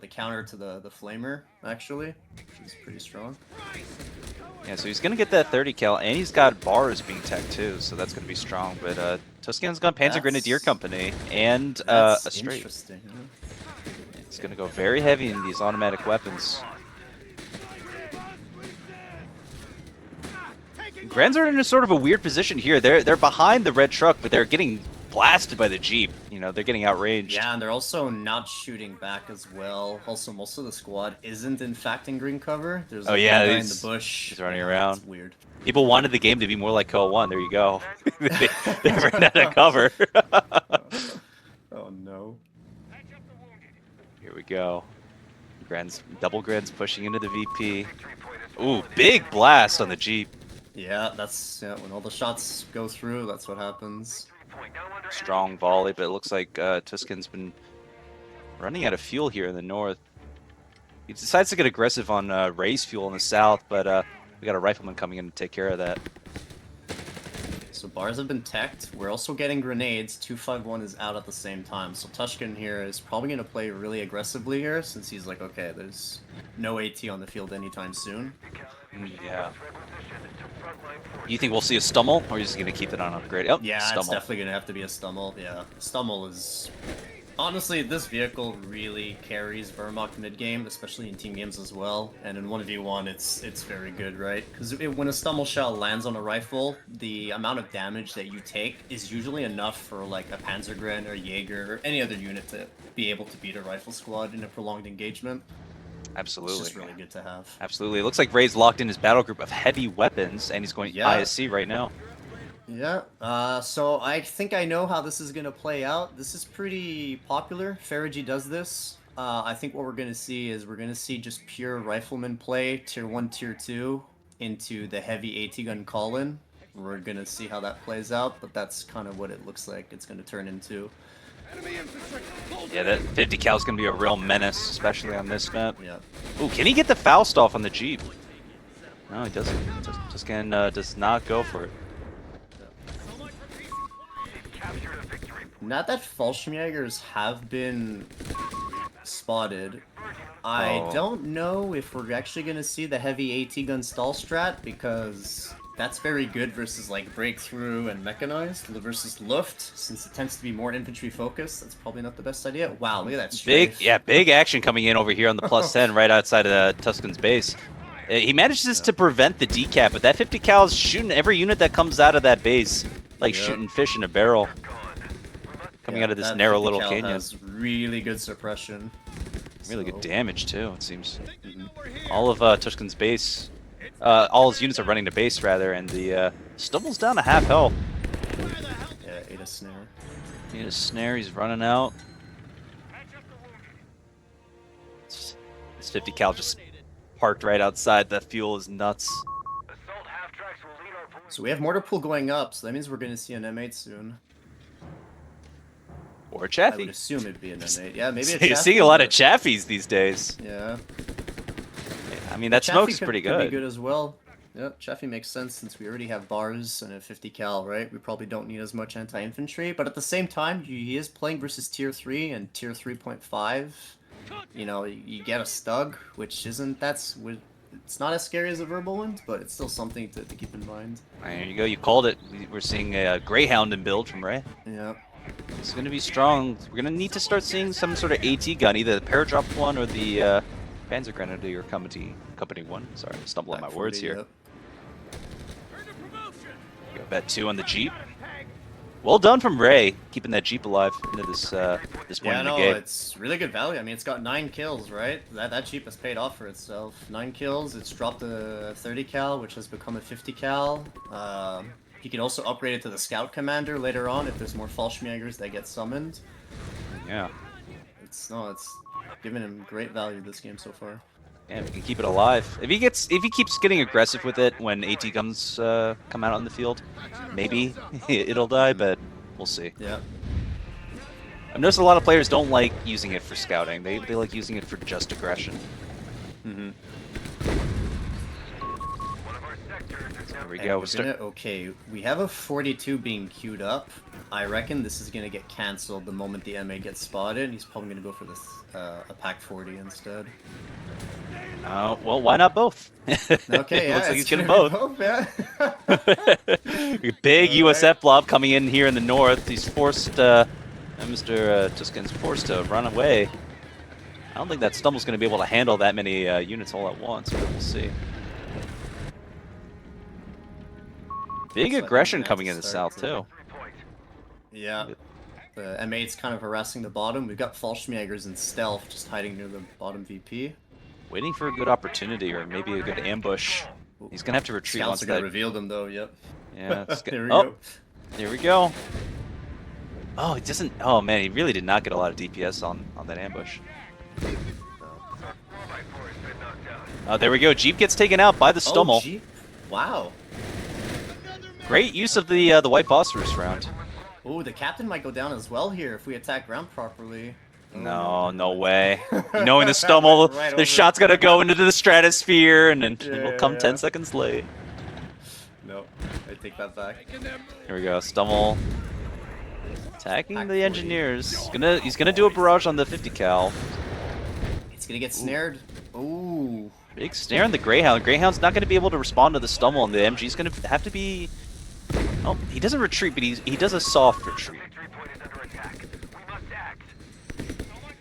[SPEAKER 3] counter to the Flamer, actually, which is pretty strong.
[SPEAKER 1] Yeah, so he's going to get that 30 cal, and he's got bars being tech too, so that's going to be strong. But Tuscan's got Panzer Grenadier Company and a straight.
[SPEAKER 3] Interesting. Yeah.
[SPEAKER 1] He's going to go very heavy in these automatic weapons. Grens are in a sort of a weird position here. They're behind the red truck, but they're getting blasted by the Jeep. They're getting outranged.
[SPEAKER 3] Yeah, and they're also not shooting back as well. Also, most of the squad isn't in fact in green cover. There's like one guy in the bush.
[SPEAKER 1] He's running around.
[SPEAKER 3] It's weird.
[SPEAKER 1] People wanted the game to be more like COH3. There you go. they ran out of cover.
[SPEAKER 3] Oh no.
[SPEAKER 1] Here we go. Double Grens pushing into the VP. Ooh, big blast on the Jeep.
[SPEAKER 3] Yeah, when all the shots go through, that's what happens.
[SPEAKER 1] Strong volley, but it looks like Tuscan's been running out of fuel here in the north. He decides to get aggressive on Ray's fuel in the south, but we got a Rifleman coming in to take care of that.
[SPEAKER 3] So bars have been teched. We're also getting grenades. 251 is out at the same time. So Tuskan here is probably going to play really aggressively here, since he's like, okay, there's no AT on the field anytime soon.
[SPEAKER 1] Yeah. You think we'll see a Stummel, or are you just going to keep it on upgrade? Oh,
[SPEAKER 3] yeah,
[SPEAKER 1] Stummel.
[SPEAKER 3] It's definitely going to have to be a Stummel. Yeah, Stummel is... Honestly, this vehicle really carries Wehrmacht mid-game, especially in team games as well. And in 1v1, it's very good, right? Because when a Stummel shell lands on a rifle, the amount of damage that you take is usually enough for like a Panzergren or Jaeger or any other unit to be able to beat a rifle squad in a prolonged engagement.
[SPEAKER 1] Absolutely.
[SPEAKER 3] It's just really good to have.
[SPEAKER 1] Absolutely. It looks like Ray's locked in his battle group of heavy weapons, and he's going ISC right now.
[SPEAKER 3] Yeah, so I think I know how this is going to play out. This is pretty popular. Ferigi does this. I think what we're going to see is we're going to see just pure Rifleman play, Tier 1, Tier 2, into the heavy AT gun call-in. We're going to see how that plays out, but that's kind of what it looks like it's going to turn into.
[SPEAKER 1] Yeah, that 50 cal is going to be a real menace, especially on this map.
[SPEAKER 3] Yeah.
[SPEAKER 1] Ooh, can he get the Faust off on the Jeep? No, he doesn't. Tuscan does not go for it.
[SPEAKER 3] Not that Fallschirmjägers have been spotted. I don't know if we're actually going to see the heavy AT gun stall strat, because that's very good versus like Breakthrough and Mechanized versus Luft, since it tends to be more infantry focused. That's probably not the best idea. Wow, look at that strafe.
[SPEAKER 1] Big action coming in over here on the +10 right outside of Tuscan's base. He manages to prevent the decap, but that 50 cal is shooting every unit that comes out of that base, like shooting fish in a barrel. Coming out of this narrow little canyon.
[SPEAKER 3] Has really good suppression.
[SPEAKER 1] Really good damage too, it seems. All of Tuscan's base, all his units are running to base rather, and the Stumble's down to half health.
[SPEAKER 3] Yeah, ate a snare.
[SPEAKER 1] Ate a snare, he's running out. This 50 cal just parked right outside, the fuel is nuts.
[SPEAKER 3] So we have mortar pool going up, so that means we're going to see an M8 soon.
[SPEAKER 1] Or a Chaffee.
[SPEAKER 3] I would assume it'd be an M8. Yeah, maybe a
[SPEAKER 1] You're seeing a lot of Chaffies these days.
[SPEAKER 3] Yeah.
[SPEAKER 1] I mean, that smoke's pretty good.
[SPEAKER 3] Could be good as well. Yep, Cheffy makes sense since we already have bars and a 50 cal, right? We probably don't need as much anti-infantry, but at the same time, he is playing versus tier 3 and tier 3.5. You know, you get a Stug, which isn't, it's not as scary as a verbal wind, but it's still something to keep in mind.
[SPEAKER 1] There you go, you called it. We're seeing a Greyhound in build from Ray.
[SPEAKER 3] Yeah.
[SPEAKER 1] It's going to be strong. We're going to need to start seeing some sort of AT gun, either the Paradrop one or the Panzer Grenadier Company one. Sorry, I'm stumbling on my words here.
[SPEAKER 3] Yep.
[SPEAKER 1] Got bet 2 on the Jeep. Well done from Ray, keeping that Jeep alive into this point in the game.
[SPEAKER 3] It's really good value. I mean, it's got 9 kills, right? That Jeep has paid off for itself. 9 kills. It's dropped a 30 cal, which has become a 50 cal. You can also upgrade it to the Scout Commander later on if there's more Fallschirmjägers that get summoned.
[SPEAKER 1] Yeah.
[SPEAKER 3] It's giving him great value this game so far.
[SPEAKER 1] Yeah, we can keep it alive. If he keeps getting aggressive with it when AT comes come out on the field, maybe it'll die, but we'll see.
[SPEAKER 3] Yeah.
[SPEAKER 1] I've noticed a lot of players don't like using it for scouting. They like using it for just aggression.
[SPEAKER 3] Mm-hmm.
[SPEAKER 1] There we go.
[SPEAKER 3] Okay, we have a 42 being queued up. I reckon this is gonna get cancelled the moment the MA gets spotted. He's probably gonna go for this a pack 40 instead.
[SPEAKER 1] Well, why not both?
[SPEAKER 3] Okay, yeah,
[SPEAKER 1] looks like he's getting both.
[SPEAKER 3] Yeah.
[SPEAKER 1] Big USF blob coming in here in the north. He's forced, Mr. Tuskan's forced to run away. I don't think that Stumble's going to be able to handle that many units all at once, but we'll see. Big aggression coming in the south, too.
[SPEAKER 3] Yeah. The M8's kind of harassing the bottom. We've got Fallschirmjägers in stealth just hiding near the bottom VP.
[SPEAKER 1] Waiting for a good opportunity or maybe a good ambush. He's going to have to retreat
[SPEAKER 3] Scouts
[SPEAKER 1] once
[SPEAKER 3] are gonna
[SPEAKER 1] that...
[SPEAKER 3] reveal them, though, yep.
[SPEAKER 1] Yeah.
[SPEAKER 3] There we go.
[SPEAKER 1] There we go. Oh, he doesn't... Oh, man, he really did not get a lot of DPS on that ambush. Oh, there we go. Jeep gets taken out by the Stummel.
[SPEAKER 3] Oh, Jeep. Wow.
[SPEAKER 1] Great use of the white phosphorus round.
[SPEAKER 3] Oh, the captain might go down as well here if we attack ground properly.
[SPEAKER 1] No, no way. Knowing the Stummel,
[SPEAKER 3] Right
[SPEAKER 1] the shot's gonna go into the stratosphere and then
[SPEAKER 3] Yeah,
[SPEAKER 1] will come
[SPEAKER 3] yeah.
[SPEAKER 1] 10 seconds late.
[SPEAKER 3] No, I take that back.
[SPEAKER 1] Here we go, Stummel attacking
[SPEAKER 3] Pack
[SPEAKER 1] the
[SPEAKER 3] 40.
[SPEAKER 1] engineers. He's gonna do a barrage on the 50 cal.
[SPEAKER 3] It's gonna get snared. Ooh.
[SPEAKER 1] Big snare on the Greyhound. Greyhound's not gonna be able to respond to the Stummel, and the MG's gonna have to be. Oh, he doesn't retreat, but he does a soft retreat.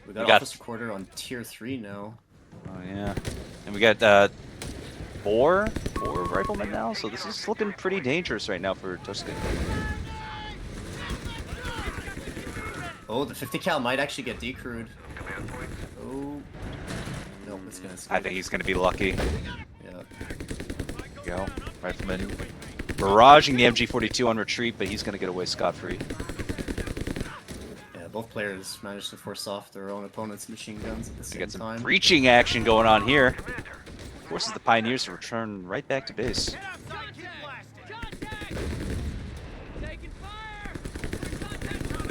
[SPEAKER 3] We got officer quarter on tier 3 now.
[SPEAKER 1] Oh yeah, and we got four riflemen now, so this is looking pretty dangerous right now for Tuskan.
[SPEAKER 3] Oh, the 50 cal might actually get decrewed. Oh. No, it's gonna escape.
[SPEAKER 1] I think he's gonna be lucky.
[SPEAKER 3] Yeah.
[SPEAKER 1] There we go, rifleman barraging the MG42 on retreat, but he's gonna get away scot-free.
[SPEAKER 3] Yeah, both players managed to force off their own opponent's machine guns at the
[SPEAKER 1] We
[SPEAKER 3] same
[SPEAKER 1] got some
[SPEAKER 3] time.
[SPEAKER 1] breaching action going on here. Forces the Pioneers to return right back to base.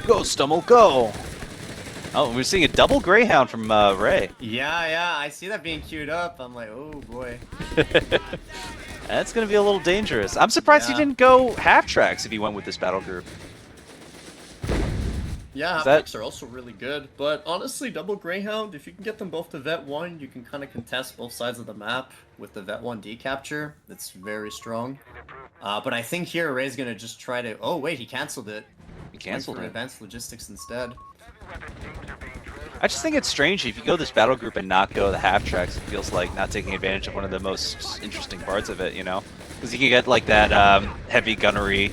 [SPEAKER 1] Go, Stummel, go! Oh, we're seeing a double Greyhound from Ray.
[SPEAKER 3] Yeah, I see that being queued up. I'm like, oh boy.
[SPEAKER 1] That's gonna be a little dangerous. I'm surprised he didn't go half tracks if he went with this battle group.
[SPEAKER 3] Yeah, half tracks are also really good, but honestly, double Greyhound, if you can get them both to Vet 1, you can kind of contest both sides of the map with the Vet 1 decapture. That's very strong. But I think here Ray's gonna just try to... Oh wait, he cancelled it.
[SPEAKER 1] He cancelled it.
[SPEAKER 3] Advanced logistics instead.
[SPEAKER 1] I just think it's strange if you go this battle group and not go the half tracks. It feels like not taking advantage of one of the most interesting parts of it, you know? Because you can get like that heavy gunnery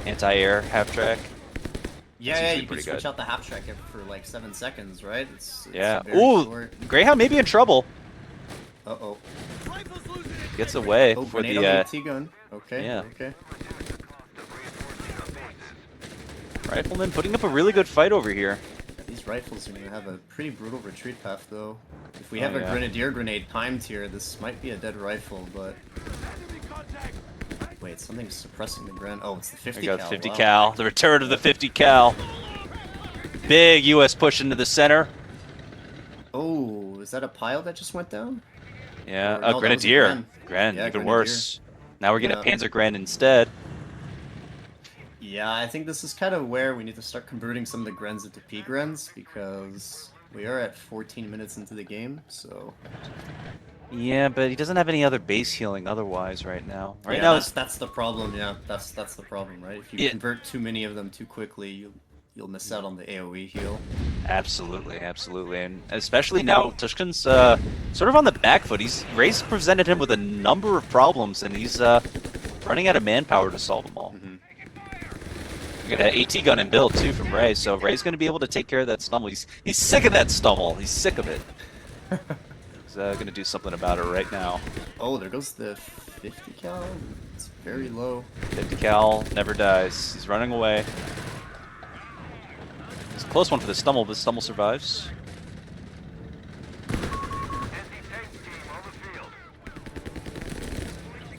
[SPEAKER 1] anti-air half track.
[SPEAKER 3] Yeah, you can switch out the half track for like 7 seconds, right? It's
[SPEAKER 1] yeah.
[SPEAKER 3] very
[SPEAKER 1] Ooh,
[SPEAKER 3] short.
[SPEAKER 1] Greyhound may be in trouble.
[SPEAKER 3] Uh-oh.
[SPEAKER 1] Gets away
[SPEAKER 3] Oh,
[SPEAKER 1] for
[SPEAKER 3] grenade
[SPEAKER 1] the
[SPEAKER 3] on the T-gun. Okay,
[SPEAKER 1] yeah.
[SPEAKER 3] okay.
[SPEAKER 1] Rifleman putting up a really good fight over here.
[SPEAKER 3] These rifles are going to have a pretty brutal retreat path, though. If we have a grenadier grenade timed here, this might be a dead rifle, but... Wait, something's suppressing the gren. Oh, it's the 50 cal.
[SPEAKER 1] There we go, the 50 cal. The return of the 50 cal. Big U.S. push into the center.
[SPEAKER 3] Oh, is that a pile that just went down?
[SPEAKER 1] Yeah,
[SPEAKER 3] no,
[SPEAKER 1] Grenadier. Gren,
[SPEAKER 3] yeah,
[SPEAKER 1] even
[SPEAKER 3] Grenadier.
[SPEAKER 1] worse. Now we're getting a Panzergren instead.
[SPEAKER 3] Yeah, I think this is kind of where we need to start converting some of the Grens into P-Grens, because we are at 14 minutes into the game, so...
[SPEAKER 1] Yeah, but he doesn't have any other base healing otherwise right now. Right
[SPEAKER 3] yeah,
[SPEAKER 1] now,
[SPEAKER 3] that's the problem, yeah. That's the problem, right? If you
[SPEAKER 1] yeah,
[SPEAKER 3] convert too many of them too quickly, you'll miss out on the AoE heal.
[SPEAKER 1] absolutely, absolutely, and especially now, Tuskan's sort of on the back foot. Ray's presented him with a number of problems, and he's running out of manpower to solve them all. We got an AT gun and build too from Ray, so Ray's going to be able to take care of that stumble. He's sick of that stumble. He's sick of it. He's going to do something about it right now.
[SPEAKER 3] Oh, there goes the 50 cal. It's very low.
[SPEAKER 1] 50 cal never dies. He's running away. It's a close one for the stumble, but the stumble survives.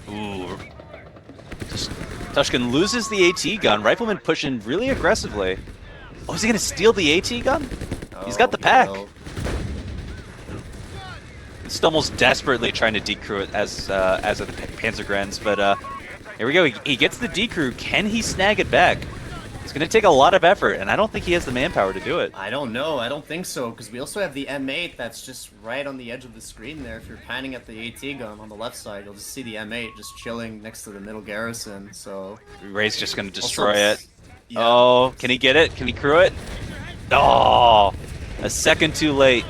[SPEAKER 1] Ooh. Tuskan loses the AT gun. Rifleman pushing really aggressively. Oh, is he going to steal the AT gun? He's got the pack.
[SPEAKER 3] No.
[SPEAKER 1] Stumble's desperately trying to decrew it as are the Panzergrens, but here we go. He gets the decrew. Can he snag it back? It's going to take a lot of effort, and I don't think he has the manpower to do it.
[SPEAKER 3] I don't know. I don't think so, because we also have the M8 that's just right on the edge of the screen there. If you're panning at the AT gun on the left side, you'll just see the M8 just chilling next to the middle garrison, so...
[SPEAKER 1] Ray's just going to destroy
[SPEAKER 3] also,
[SPEAKER 1] it.
[SPEAKER 3] Yeah.
[SPEAKER 1] Oh, can he get it? Can he crew it? Oh, a second too late.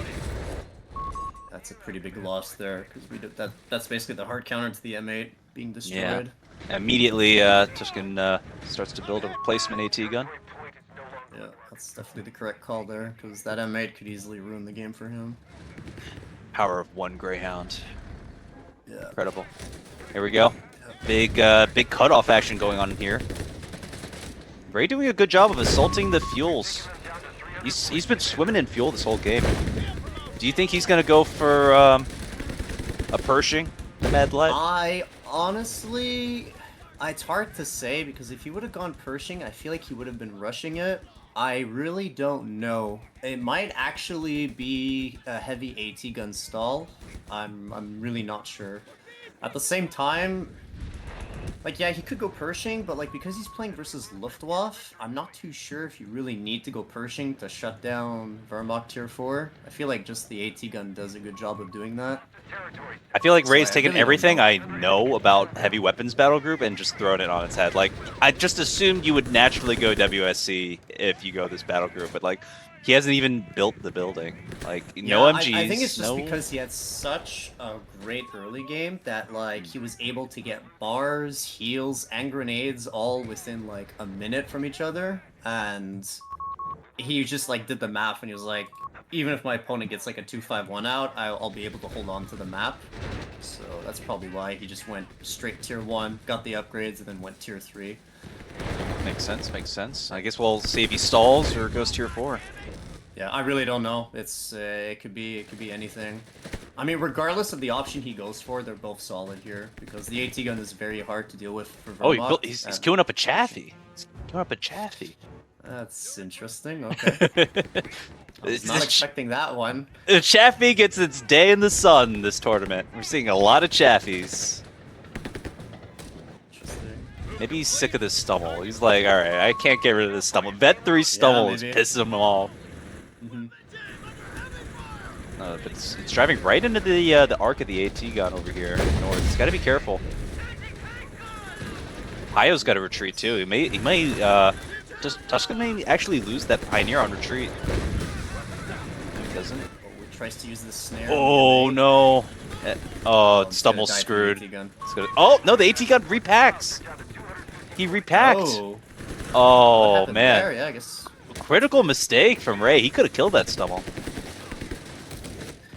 [SPEAKER 3] That's a pretty big loss there, because we did that's basically the hard counter to the M8 being destroyed.
[SPEAKER 1] Yeah. Immediately, Tuskan starts to build a replacement AT gun.
[SPEAKER 3] Yeah, that's definitely the correct call there, because that M8 could easily ruin the game for him.
[SPEAKER 1] Power of one Greyhound.
[SPEAKER 3] Yeah.
[SPEAKER 1] Incredible. Here we go. Big cutoff action going on here. Ray doing a good job of assaulting the fuels. He's been swimming in fuel this whole game. Do you think he's gonna go for a Pershing, the Medlet?
[SPEAKER 3] I honestly, it's hard to say, because if he would have gone Pershing, I feel like he would have been rushing it. I really don't know. It might actually be a heavy AT gun stall. I'm really not sure. At the same time, like, yeah, he could go Pershing, but like, because he's playing versus Luftwaffe, I'm not too sure if you really need to go Pershing to shut down Wehrmacht Tier 4. I feel like just the AT gun does a good job of doing that.
[SPEAKER 1] I feel like Ray's
[SPEAKER 3] I
[SPEAKER 1] taken
[SPEAKER 3] really don't
[SPEAKER 1] everything
[SPEAKER 3] know.
[SPEAKER 1] I know about heavy weapons battle group and just thrown it on its head. Like, I just assumed you would naturally go WSC if you go this battle group, but like, he hasn't even built the building. Like, no
[SPEAKER 3] Yeah,
[SPEAKER 1] MGs.
[SPEAKER 3] I think it's just
[SPEAKER 1] no...
[SPEAKER 3] because he had such a great early game that, like, he was able to get bars, heals, and grenades all within, like, a minute from each other, and he just, like, did the math, and he was like, even if my opponent gets, like, a 2-5-1 out, I'll be able to hold on to the map. So that's probably why he just went straight Tier 1, got the upgrades, and then went Tier 3.
[SPEAKER 1] Makes sense, makes sense. I guess we'll see if he stalls or goes Tier 4.
[SPEAKER 3] Yeah, I really don't know. It's it could be anything. I mean, regardless of the option he goes for, they're both solid here, because the AT gun is very hard to deal with for Wehrmacht.
[SPEAKER 1] Oh, he's queuing up a Chaffee. He's queuing up a Chaffee.
[SPEAKER 3] That's interesting. Okay. I was not expecting that one.
[SPEAKER 1] Chaffee gets its day in the sun this tournament. We're seeing a lot of Chaffies.
[SPEAKER 3] Interesting.
[SPEAKER 1] Maybe he's sick of this stumble. He's like, alright, I can't get rid of this stumble. Vet 3 stumble is
[SPEAKER 3] maybe.
[SPEAKER 1] pissing him off.
[SPEAKER 3] Mm-hmm.
[SPEAKER 1] But it's driving right into the arc of the AT gun over here north. He's got to be careful. Hayo's got to retreat too. He may Tuskan may actually lose that Pioneer on retreat. He doesn't.
[SPEAKER 3] Oh, he tries to use the snare.
[SPEAKER 1] Oh no! Oh,
[SPEAKER 3] he's
[SPEAKER 1] Stumble's
[SPEAKER 3] gonna die to the
[SPEAKER 1] screwed.
[SPEAKER 3] AT gun.
[SPEAKER 1] Oh no, the AT gun repacks. He repacked.
[SPEAKER 3] Oh, what
[SPEAKER 1] Oh
[SPEAKER 3] happened
[SPEAKER 1] man,
[SPEAKER 3] there? Yeah, I guess.
[SPEAKER 1] critical mistake from Ray. He could have killed that Stumble.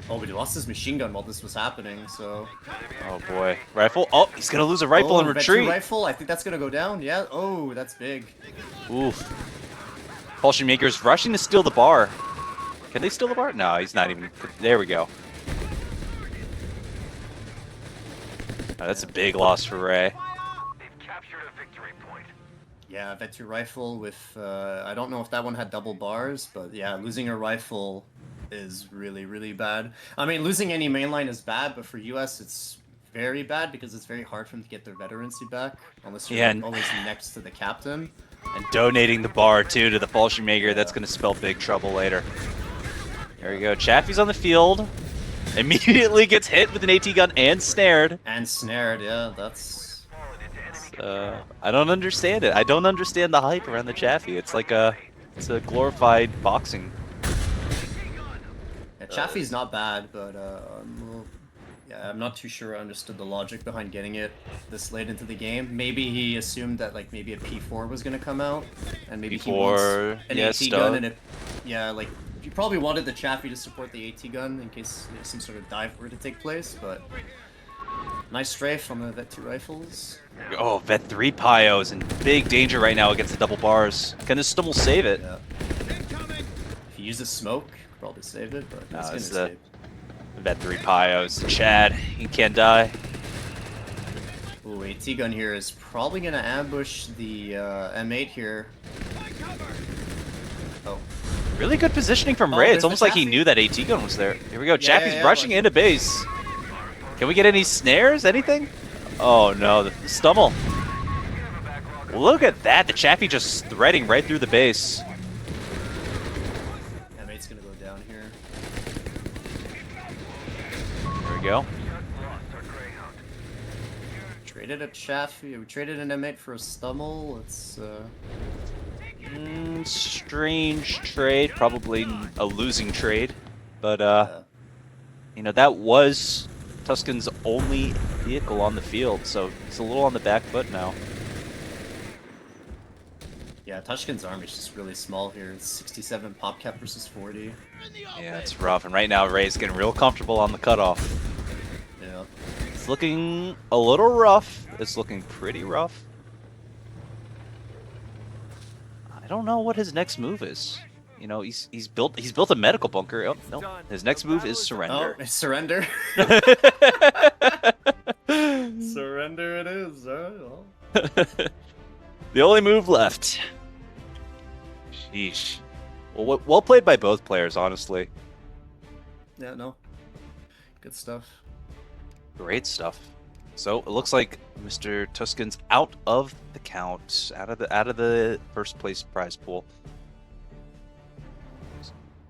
[SPEAKER 3] Oh, but he lost his machine gun while this was happening, so...
[SPEAKER 1] Oh boy, rifle. Oh, he's gonna lose a rifle
[SPEAKER 3] oh,
[SPEAKER 1] and
[SPEAKER 3] Vet
[SPEAKER 1] retreat.
[SPEAKER 3] 2 rifle, I think that's gonna go down. Yeah. Oh, that's big.
[SPEAKER 1] Oof. Propulsion Maker's rushing to steal the bar. Can they steal the bar? No, he's not even. There we go. Oh, that's a big loss for Ray.
[SPEAKER 3] Yeah, Vet 2 rifle with, I don't know if that one had double bars, but yeah, losing a rifle is really, really bad. I mean, losing any mainline is bad, but for US, it's very bad because it's very hard for them to get their veterancy back unless you're
[SPEAKER 1] Yeah,
[SPEAKER 3] like,
[SPEAKER 1] and-
[SPEAKER 3] always next to the captain.
[SPEAKER 1] And donating the bar, too, to the Falchion Maker,
[SPEAKER 3] Yeah.
[SPEAKER 1] that's going to spell big trouble later. There we go. Chaffee's on the field. Immediately gets hit with an AT gun and snared.
[SPEAKER 3] And snared, yeah, that's...
[SPEAKER 1] I don't understand it. I don't understand the hype around the Chaffee. It's like it's a glorified boxing.
[SPEAKER 3] Yeah, Chaffee's not bad, but yeah, I'm not too sure I understood the logic behind getting it this late into the game. Maybe he assumed that like maybe a P4 was gonna come out, and maybe he wants
[SPEAKER 1] P4,
[SPEAKER 3] an
[SPEAKER 1] yeah,
[SPEAKER 3] AT
[SPEAKER 1] stun.
[SPEAKER 3] gun, and it, yeah, like you probably wanted the Chaffee to support the AT gun in case some sort of dive were to take place, but nice strafe on the Vet 2 rifles.
[SPEAKER 1] Oh, Vet 3 Pio is in big danger right now against the double bars. Can his Stum will save it?
[SPEAKER 3] Yeah. If he uses smoke, probably save it, but
[SPEAKER 1] No,
[SPEAKER 3] it's gonna
[SPEAKER 1] it's the
[SPEAKER 3] escape.
[SPEAKER 1] Vet 3 Pios. Chad, he can't die.
[SPEAKER 3] Ooh, AT gun here is probably gonna ambush the M8 here. Oh.
[SPEAKER 1] Really good positioning from
[SPEAKER 3] Oh,
[SPEAKER 1] Ray. It's
[SPEAKER 3] there's the
[SPEAKER 1] almost like he
[SPEAKER 3] Chaffee.
[SPEAKER 1] knew that AT gun was there. Here we go.
[SPEAKER 3] Yeah,
[SPEAKER 1] Chaffee's
[SPEAKER 3] yeah,
[SPEAKER 1] rushing
[SPEAKER 3] like-
[SPEAKER 1] into base. Can we get any snares? Anything? Oh no, the Stummel. Look at that. The Chaffee just threading right through the base.
[SPEAKER 3] M8's gonna go down here.
[SPEAKER 1] There we go.
[SPEAKER 3] Traded a Chaffee. We traded an M8 for a Stummel. It's
[SPEAKER 1] Strange trade. Probably a losing trade. But,
[SPEAKER 3] yeah.
[SPEAKER 1] you know, that was Tuskan's only vehicle on the field. So it's a little on the back foot now.
[SPEAKER 3] Yeah, Tushkin's army is just really small here. It's 67 pop cap versus 40.
[SPEAKER 1] Yeah, it's rough. And right now, Ray's getting real comfortable on the cutoff.
[SPEAKER 3] Yeah.
[SPEAKER 1] It's looking a little rough. It's looking pretty rough. I don't know what his next move is. You know, he's built a medical bunker. Oh no, his next move is surrender.
[SPEAKER 3] Oh, surrender. Surrender it is. Well.
[SPEAKER 1] The only move left. Sheesh. Well, well played by both players, honestly.
[SPEAKER 3] Yeah, no. Good stuff.
[SPEAKER 1] Great stuff. So it looks like Mr. Tuskan's out of the count, out of the first place prize pool.